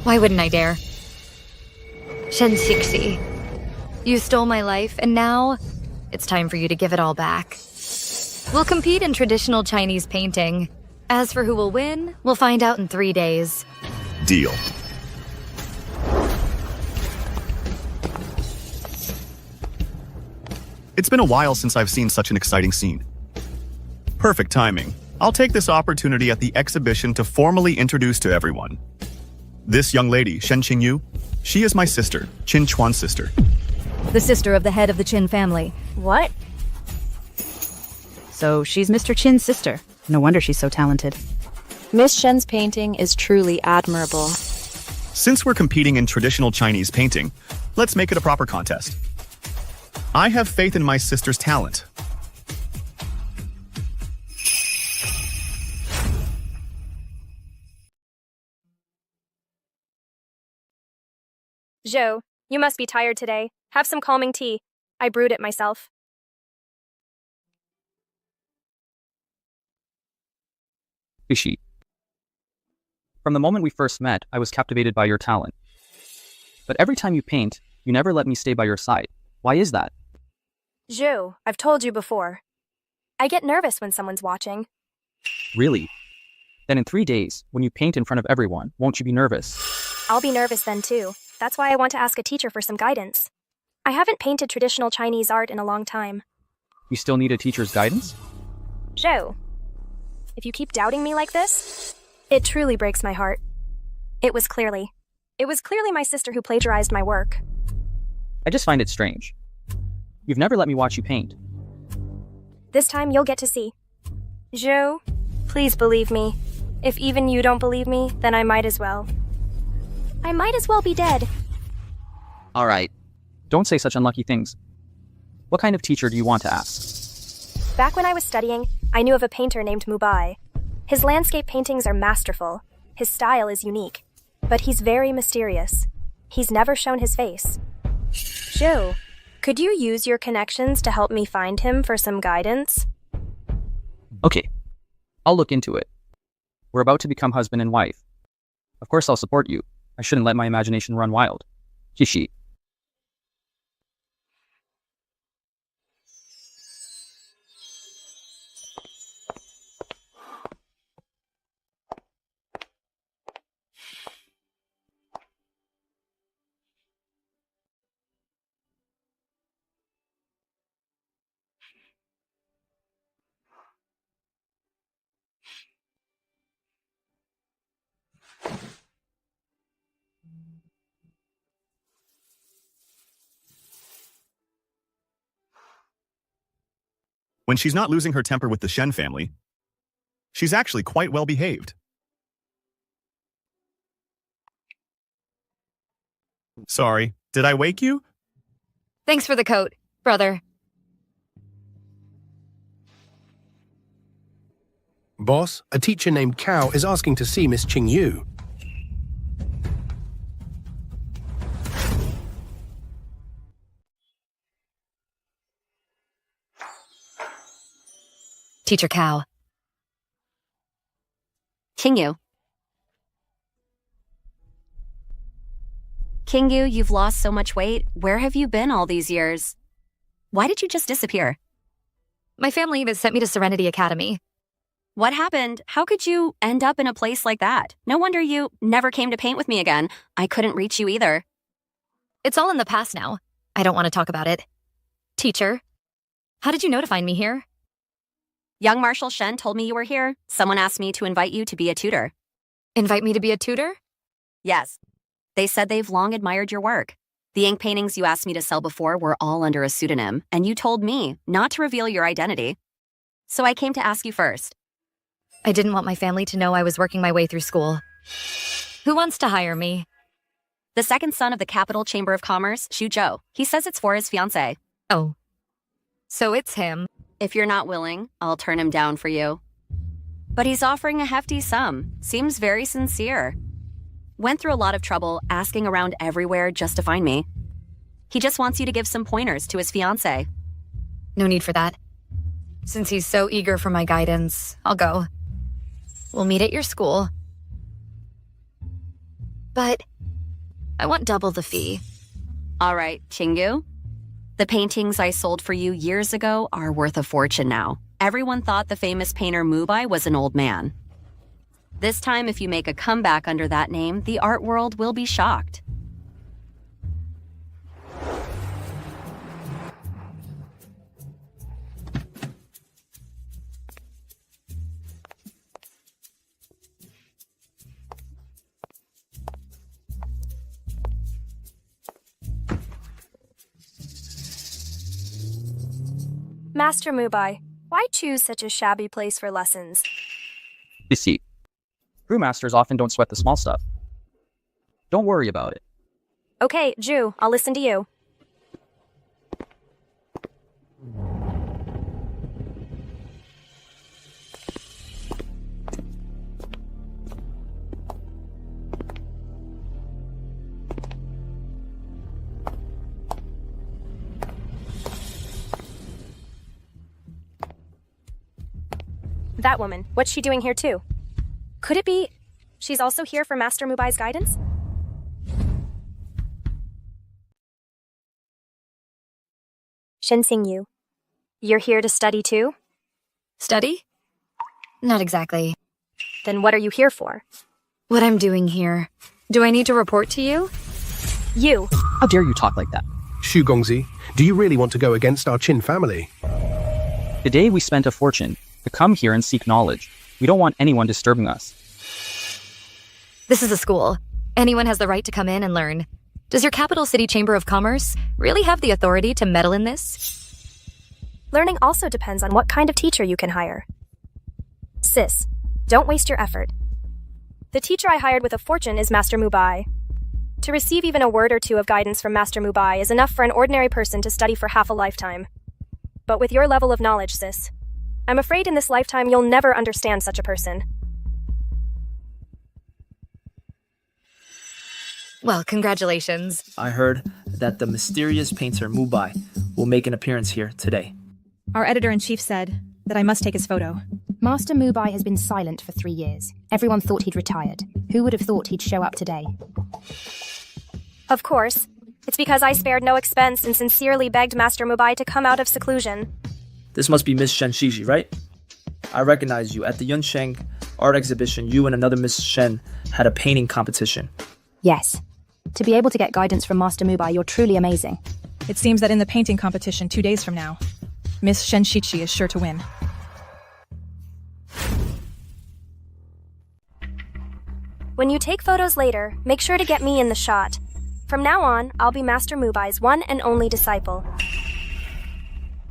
Why wouldn't I dare? Shensixi, you stole my life, and now it's time for you to give it all back. We'll compete in traditional Chinese painting. As for who will win, we'll find out in 3 days. Deal. It's been a while since I've seen such an exciting scene. Perfect timing. I'll take this opportunity at the exhibition to formally introduce to everyone. This young lady, Shen Qingyu, she is my sister, Qin Chuan's sister. The sister of the head of the Qin family. What? So she's Mr. Qin's sister. No wonder she's so talented. Miss Shen's painting is truly admirable. Since we're competing in traditional Chinese painting, let's make it a proper contest. I have faith in my sister's talent. Zhou, you must be tired today. Have some calming tea. I brewed it myself. Shishi. From the moment we first met, I was captivated by your talent. But every time you paint, you never let me stay by your side. Why is that? Zhou, I've told you before. I get nervous when someone's watching. Really? Then in 3 days, when you paint in front of everyone, won't you be nervous? I'll be nervous then too. That's why I want to ask a teacher for some guidance. I haven't painted traditional Chinese art in a long time. You still need a teacher's guidance? Zhou, if you keep doubting me like this, it truly breaks my heart. It was clearly my sister who plagiarized my work. I just find it strange. You've never let me watch you paint. This time you'll get to see. Zhou, please believe me. If even you don't believe me, then I might as well. I might as well be dead. All right. Don't say such unlucky things. What kind of teacher do you want to ask? Back when I was studying, I knew of a painter named Mubai. His landscape paintings are masterful. His style is unique. But he's very mysterious. He's never shown his face. Zhou, could you use your connections to help me find him for some guidance? Okay. I'll look into it. We're about to become husband and wife. Of course I'll support you. I shouldn't let my imagination run wild. Shishi. When she's not losing her temper with the Shen family, she's actually quite well behaved. Sorry, did I wake you? Thanks for the coat, brother. Boss, a teacher named Cao is asking to see Miss Qingyu. Teacher Cao. Qingyu. Qingyu, you've lost so much weight. Where have you been all these years? Why did you just disappear? My family has sent me to Serenity Academy. What happened? How could you end up in a place like that? No wonder you never came to paint with me again. I couldn't reach you either. It's all in the past now. I don't want to talk about it. Teacher, how did you know to find me here? Young Marshal Shen told me you were here. Someone asked me to invite you to be a tutor. Invite me to be a tutor? Yes. They said they've long admired your work. The ink paintings you asked me to sell before were all under a pseudonym, and you told me not to reveal your identity. So I came to ask you first. I didn't want my family to know I was working my way through school. Who wants to hire me? The second son of the Capital Chamber of Commerce, Xu Zhou. He says it's for his fiancée. Oh. So it's him. If you're not willing, I'll turn him down for you. But he's offering a hefty sum. Seems very sincere. Went through a lot of trouble asking around everywhere just to find me. He just wants you to give some pointers to his fiancée. No need for that. Since he's so eager for my guidance, I'll go. We'll meet at your school. But I want double the fee. All right, Qingyu. The paintings I sold for you years ago are worth a fortune now. Everyone thought the famous painter Mubai was an old man. This time, if you make a comeback under that name, the art world will be shocked. Master Mubai, why choose such a shabby place for lessons? You see, brewmasters often don't sweat the small stuff. Don't worry about it. Okay, Zhu, I'll listen to you. That woman, what's she doing here too? Could it be she's also here for Master Mubai's guidance? Shen Xingyu, you're here to study too? Study? Not exactly. Then what are you here for? What I'm doing here. Do I need to report to you? You. How dare you talk like that? Xu Gongzi, do you really want to go against our Qin family? Today we spent a fortune to come here and seek knowledge. We don't want anyone disturbing us. This is a school. Anyone has the right to come in and learn. Does your capital city chamber of commerce really have the authority to meddle in this? Learning also depends on what kind of teacher you can hire. Sis, don't waste your effort. The teacher I hired with a fortune is Master Mubai. To receive even a word or two of guidance from Master Mubai is enough for an ordinary person to study for half a lifetime. But with your level of knowledge, sis, I'm afraid in this lifetime you'll never understand such a person. Well, congratulations. I heard that the mysterious painter Mubai will make an appearance here today. Our editor-in-chief said that I must take his photo. Master Mubai has been silent for 3 years. Everyone thought he'd retired. Who would have thought he'd show up today? Of course. It's because I spared no expense and sincerely begged Master Mubai to come out of seclusion. This must be Miss Shen Shishi, right? I recognize you. At the Yunsheng art exhibition, you and another Miss Shen had a painting competition. Yes. To be able to get guidance from Master Mubai, you're truly amazing. It seems that in the painting competition 2 days from now, Miss Shen Shichi is sure to win. When you take photos later, make sure to get me in the shot. From now on, I'll be Master Mubai's one and only disciple.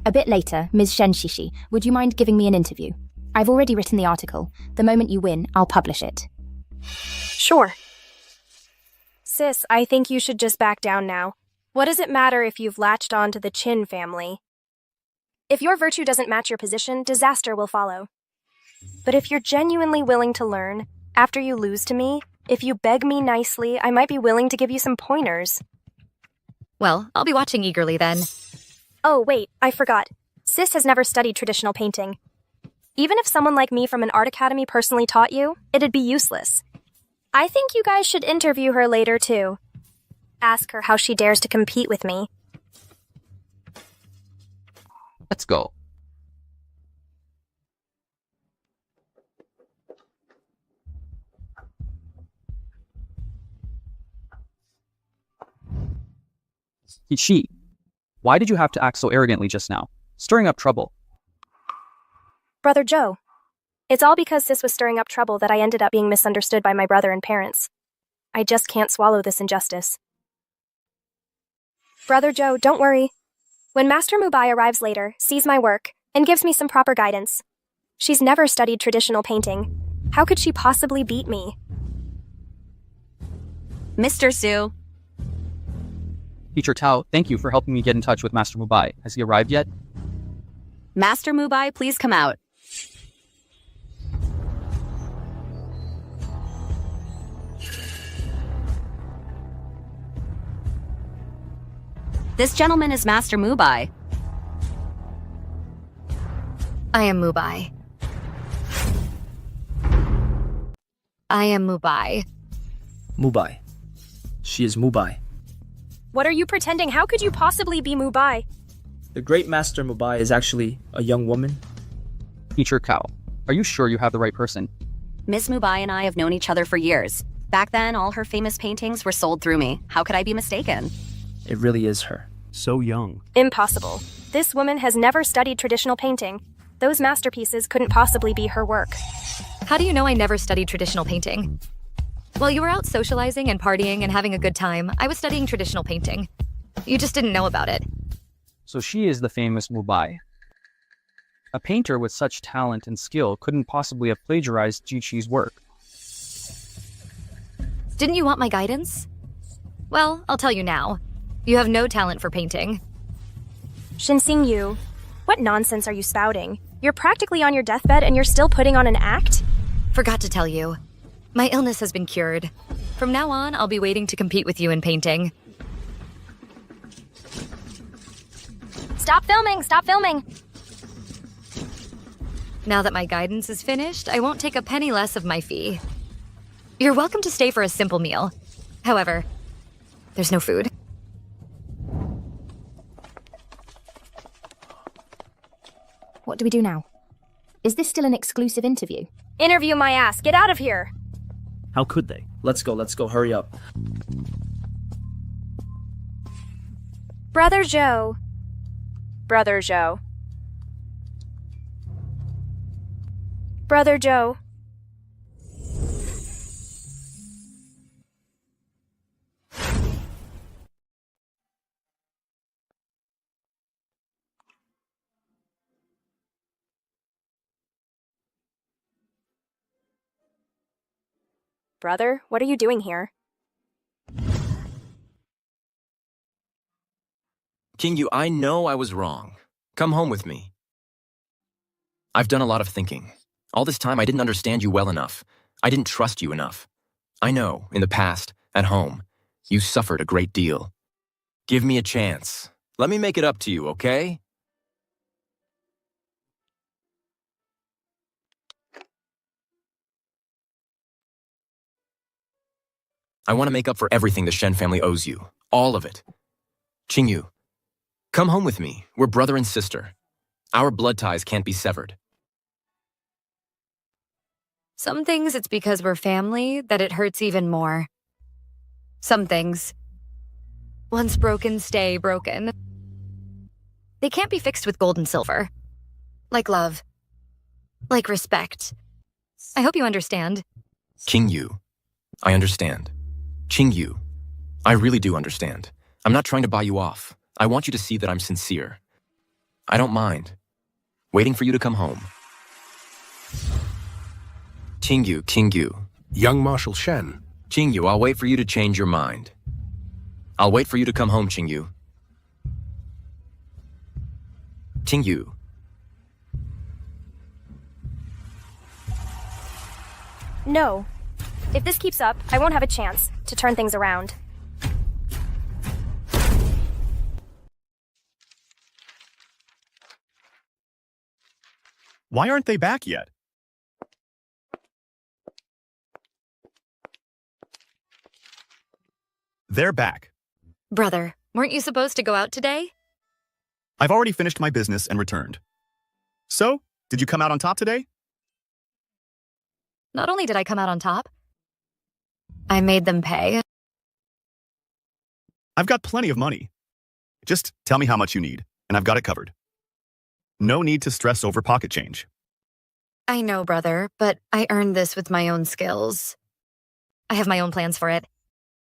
A bit later, Ms. Shen Shishi, would you mind giving me an interview? I've already written the article. The moment you win, I'll publish it. Sure. Sis, I think you should just back down now. What does it matter if you've latched on to the Chin family? If your virtue doesn't match your position, disaster will follow. But if you're genuinely willing to learn, after you lose to me, if you beg me nicely, I might be willing to give you some pointers. Well, I'll be watching eagerly then. Oh, wait, I forgot. Sis has never studied traditional painting. Even if someone like me from an art academy personally taught you, it'd be useless. I think you guys should interview her later, too. Ask her how she dares to compete with me. Let's go. Chi, why did you have to act so arrogantly just now? Stirring up trouble. Brother Joe. It's all because Sis was stirring up trouble that I ended up being misunderstood by my brother and parents. I just can't swallow this injustice. Brother Joe, don't worry. When Master Mubai arrives later, sees my work, and gives me some proper guidance. She's never studied traditional painting. How could she possibly beat me? Mr. Su. Teacher Tao, thank you for helping me get in touch with Master Mubai. Has he arrived yet? Master Mubai, please come out. This gentleman is Master Mubai. I am Mubai. I am Mubai. Mubai. She is Mubai. What are you pretending? How could you possibly be Mubai? The great Master Mubai is actually a young woman. Teacher Kao, are you sure you have the right person? Ms. Mubai and I have known each other for years. Back then, all her famous paintings were sold through me. How could I be mistaken? It really is her. So young. Impossible. This woman has never studied traditional painting. Those masterpieces couldn't possibly be her work. How do you know I never studied traditional painting? While you were out socializing and partying and having a good time, I was studying traditional painting. You just didn't know about it. So she is the famous Mubai. A painter with such talent and skill couldn't possibly have plagiarized Jiqi's work. Didn't you want my guidance? Well, I'll tell you now. You have no talent for painting. Shinsing Yu, what nonsense are you spouting? You're practically on your deathbed and you're still putting on an act? Forgot to tell you. My illness has been cured. From now on, I'll be waiting to compete with you in painting. Stop filming! Stop filming! Now that my guidance is finished, I won't take a penny less of my fee. You're welcome to stay for a simple meal. However, there's no food. What do we do now? Is this still an exclusive interview? Interview my ass! Get out of here! How could they? Let's go, hurry up. Brother Joe. Brother Joe. Brother Joe. Brother, what are you doing here? Qingyu, I know I was wrong. Come home with me. I've done a lot of thinking. All this time I didn't understand you well enough. I didn't trust you enough. I know, in the past, at home, you suffered a great deal. Give me a chance. Let me make it up to you, okay? I want to make up for everything the Shen family owes you. All of it. Qingyu, come home with me. We're brother and sister. Our blood ties can't be severed. Some things it's because we're family that it hurts even more. Some things, once broken, stay broken. They can't be fixed with gold and silver. Like love. Like respect. I hope you understand. Qingyu, I understand. Qingyu, I really do understand. I'm not trying to buy you off. I want you to see that I'm sincere. I don't mind. Waiting for you to come home. Qingyu. Young Marshal Shen. Qingyu, I'll wait for you to change your mind. I'll wait for you to come home, Qingyu. Qingyu. No. If this keeps up, I won't have a chance to turn things around. Why aren't they back yet? They're back. Brother, weren't you supposed to go out today? I've already finished my business and returned. So, did you come out on top today? Not only did I come out on top, I made them pay. I've got plenty of money. Just tell me how much you need, and I've got it covered. No need to stress over pocket change. I know, brother, but I earned this with my own skills. I have my own plans for it.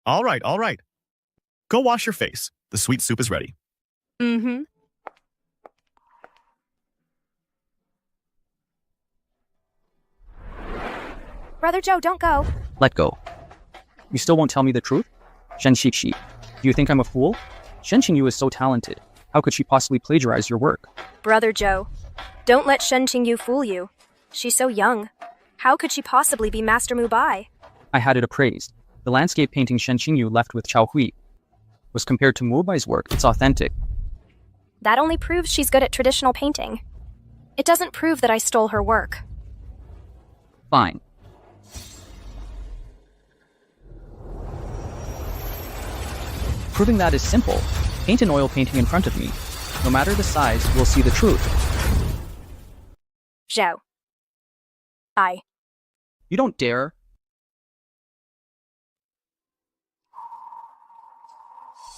All right. Go wash your face. The sweet soup is ready. Mm-hmm. Brother Joe, don't go. Let go. You still won't tell me the truth? Shen Shixi, do you think I'm a fool? Shen Qingyu is so talented. How could she possibly plagiarize your work? Brother Joe, don't let Shen Qingyu fool you. She's so young. How could she possibly be Master Mubai? I had it appraised. The landscape painting Shen Qingyu left with Chao Hui was compared to Mubai's work. It's authentic. That only proves she's good at traditional painting. It doesn't prove that I stole her work. Fine. Proving that is simple. Paint an oil painting in front of me. No matter the size, we'll see the truth. Zhao. You don't dare.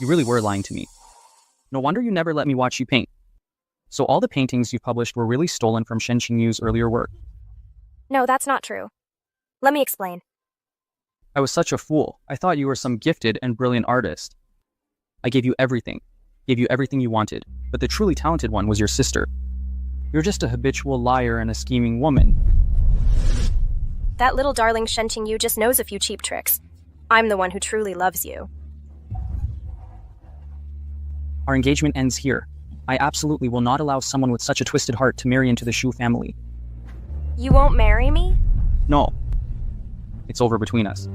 You really were lying to me. No wonder you never let me watch you paint. So all the paintings you published were really stolen from Shen Qingyu's earlier work. No, that's not true. Let me explain. I was such a fool. I thought you were some gifted and brilliant artist. I gave you everything you wanted, but the truly talented one was your sister. You're just a habitual liar and a scheming woman. That little darling Shen Qingyu just knows a few cheap tricks. I'm the one who truly loves you. Our engagement ends here. I absolutely will not allow someone with such a twisted heart to marry into the Shu family. You won't marry me? No. It's over between us.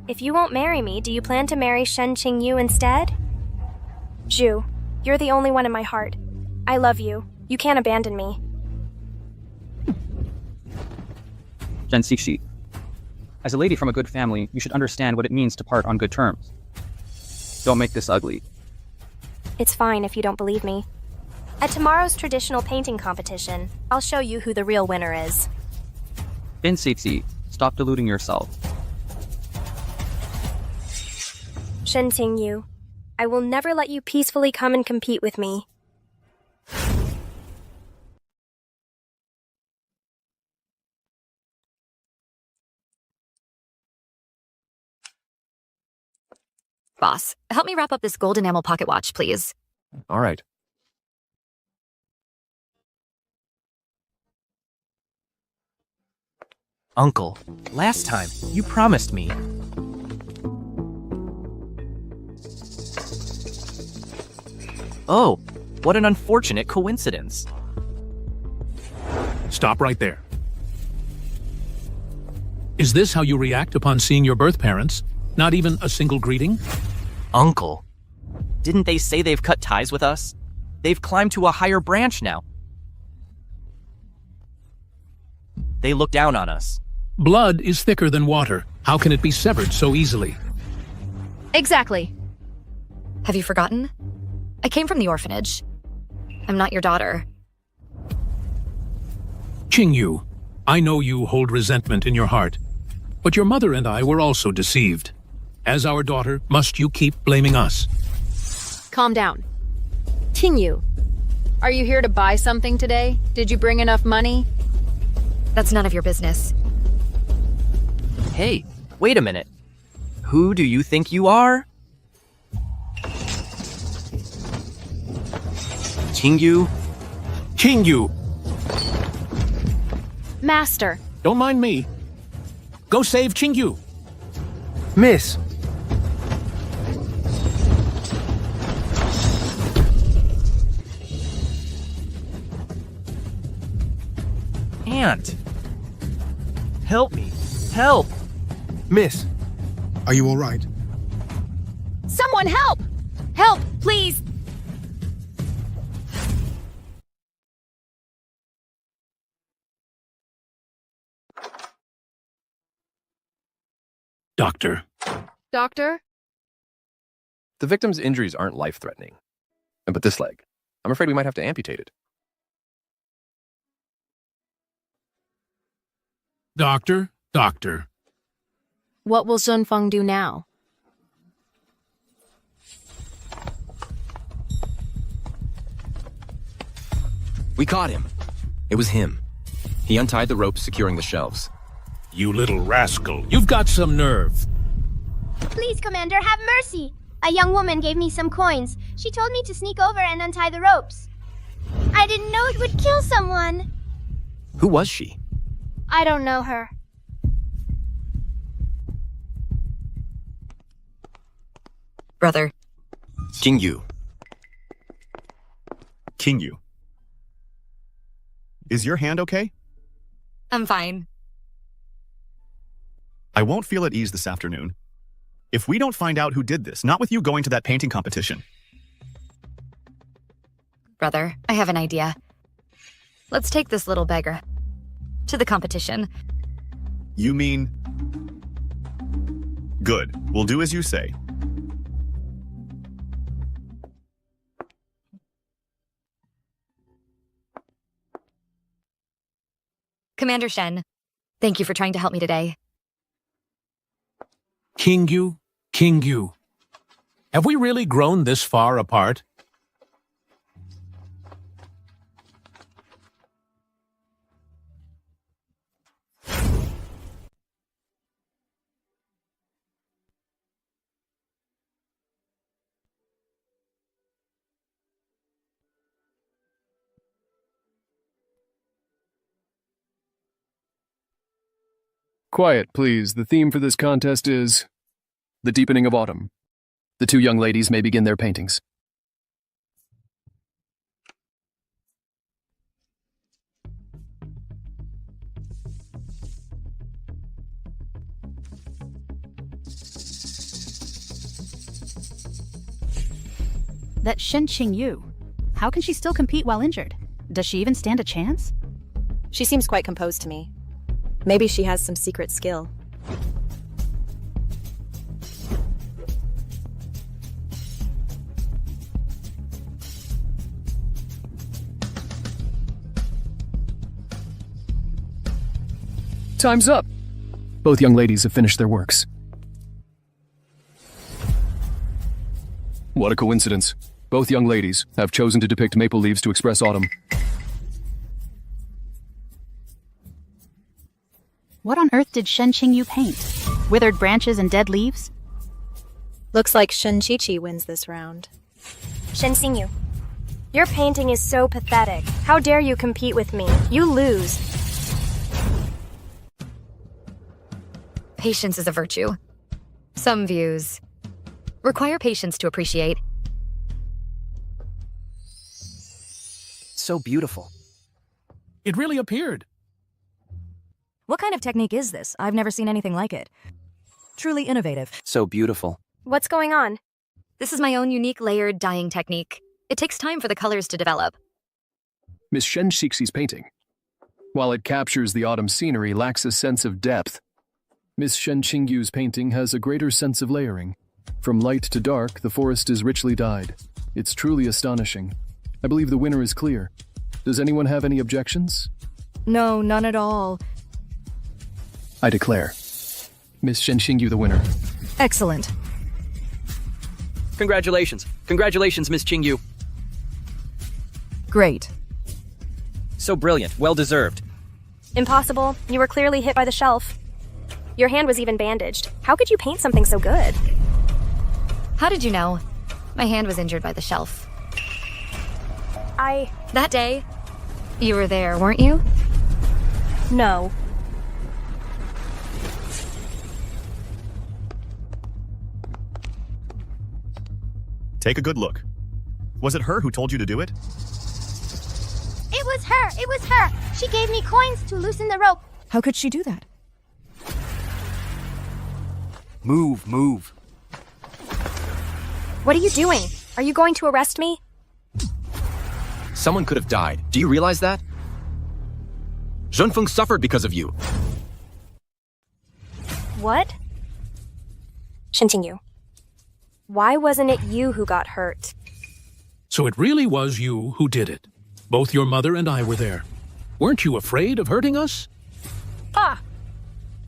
If you won't marry me, do you plan to marry Shen Qingyu instead? Zhu, you're the only one in my heart. I love you. You can't abandon me. Shen Xixi. As a lady from a good family, you should understand what it means to part on good terms. Don't make this ugly. It's fine if you don't believe me. At tomorrow's traditional painting competition, I'll show you who the real winner is. Shen Xixi, stop deluding yourself. Shen Qingyu, I will never let you peacefully come and compete with me. Boss, help me wrap up this gold enamel pocket watch, please. All right. Uncle, last time, you promised me. Oh, what an unfortunate coincidence. Stop right there. Is this how you react upon seeing your birth parents? Not even a single greeting? Uncle, didn't they say they've cut ties with us? They've climbed to a higher branch now. They look down on us. Blood is thicker than water. How can it be severed so easily? Exactly. Have you forgotten? I came from the orphanage. I'm not your daughter. Qingyu, I know you hold resentment in your heart, but your mother and I were also deceived. As our daughter, must you keep blaming us? Calm down. Qingyu, are you here to buy something today? Did you bring enough money? That's none of your business. Hey, wait a minute. Who do you think you are? Qingyu, Qingyu, Master. don't mind me. Go save Qingyu. Miss! Aunt! Help me! Help! Miss! Are you alright? Someone help! Help, please! Doctor. Doctor? The victim's injuries aren't life-threatening. But this leg, I'm afraid we might have to amputate it. Doctor. What will Sun Feng do now? We caught him. It was him. He untied the ropes securing the shelves. You little rascal. You've got some nerve. Please, Commander, have mercy. A young woman gave me some coins. She told me to sneak over and untie the ropes. I didn't know it would kill someone. Who was she? I don't know her. Brother. Qingyu. Qingyu. Is your hand okay? I'm fine. I won't feel at ease this afternoon. If we don't find out who did this, not with you going to that painting competition. Brother, I have an idea. Let's take this little beggar to the competition. You mean... Good. We'll do as you say. Commander Shen, thank you for trying to help me today. Qingyu. Have we really grown this far apart? Quiet, please. The theme for this contest is the deepening of autumn. The two young ladies may begin their paintings. That Shen Qingyu. How can she still compete while injured? Does she even stand a chance? She seems quite composed to me. Maybe she has some secret skill. Time's up! Both young ladies have finished their works. What a coincidence. Both young ladies have chosen to depict maple leaves to express autumn. What on earth did Shen Qingyu paint? Withered branches and dead leaves? Looks like Shen Qiqi wins this round. Shen Xingyu, your painting is so pathetic. How dare you compete with me? You lose. Patience is a virtue. Some views require patience to appreciate. So beautiful. It really appeared. What kind of technique is this? I've never seen anything like it. Truly innovative. So beautiful. What's going on? This is my own unique layered dyeing technique. It takes time for the colors to develop. Miss Shen Qixi's painting, while it captures the autumn scenery, lacks a sense of depth. Miss Shen Qingyu's painting has a greater sense of layering. From light to dark, the forest is richly dyed. It's truly astonishing. I believe the winner is clear. Does anyone have any objections? No, none at all. I declare Miss Shen Qingyu the winner. Excellent. Congratulations. Congratulations, Miss Qingyu. Great. So brilliant. Well deserved. Impossible. You were clearly hit by the shelf. Your hand was even bandaged. How could you paint something so good? How did you know? My hand was injured by the shelf. That day, You were there, weren't you? No. Take a good look. Was it her who told you to do it? It was her! It was her! She gave me coins to loosen the rope. How could she do that? Move, move. What are you doing? Are you going to arrest me? Someone could have died. Do you realize that? Zhenfeng suffered because of you. What? Continue. Why wasn't it you who got hurt? So it really was you who did it. Both your mother and I were there. Weren't you afraid of hurting us? Ah!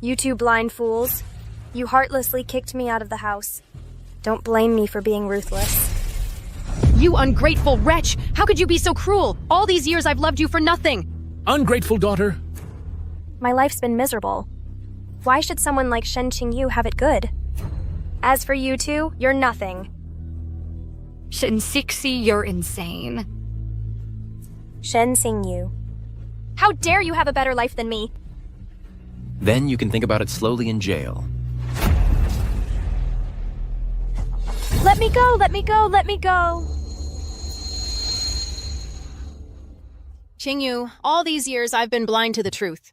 You two blind fools. You heartlessly kicked me out of the house. Don't blame me for being ruthless. You ungrateful wretch! How could you be so cruel? All these years I've loved you for nothing! Ungrateful daughter. My life's been miserable. Why should someone like Shen Qingyu have it good? As for you two, you're nothing. Shen Xixi, you're insane. Shen Qingyu. How dare you have a better life than me? Then you can think about it slowly in jail. Let me go, let me go, let me go. Qingyu, all these years I've been blind to the truth.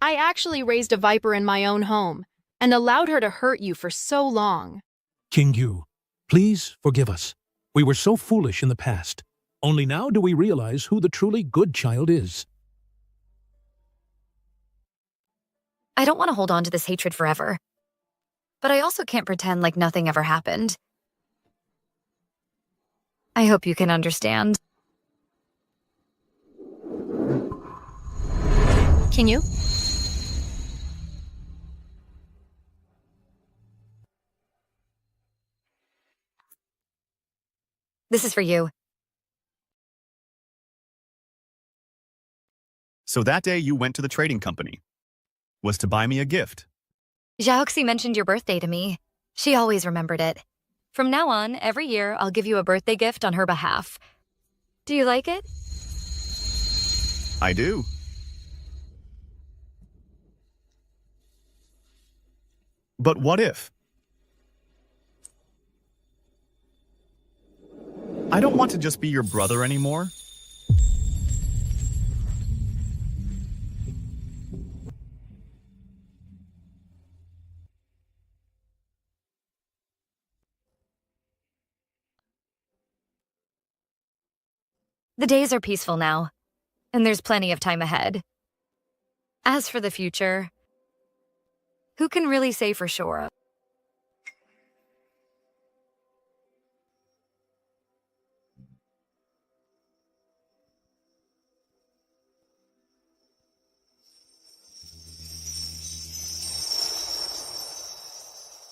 I actually raised a viper in my own home and allowed her to hurt you for so long. Qingyu, please forgive us. We were so foolish in the past. Only now do we realize who the truly good child is. I don't want to hold on to this hatred forever. But I also can't pretend like nothing ever happened. I hope you can understand. Qingyu? This is for you. So that day you went to the trading company. Was to buy me a gift. Xiaoxi mentioned your birthday to me. She always remembered it. From now on, every year, I'll give you a birthday gift on her behalf. Do you like it? I do. But what if? I don't want to just be your brother anymore. The days are peaceful now, and there's plenty of time ahead. As for the future, who can really say for sure?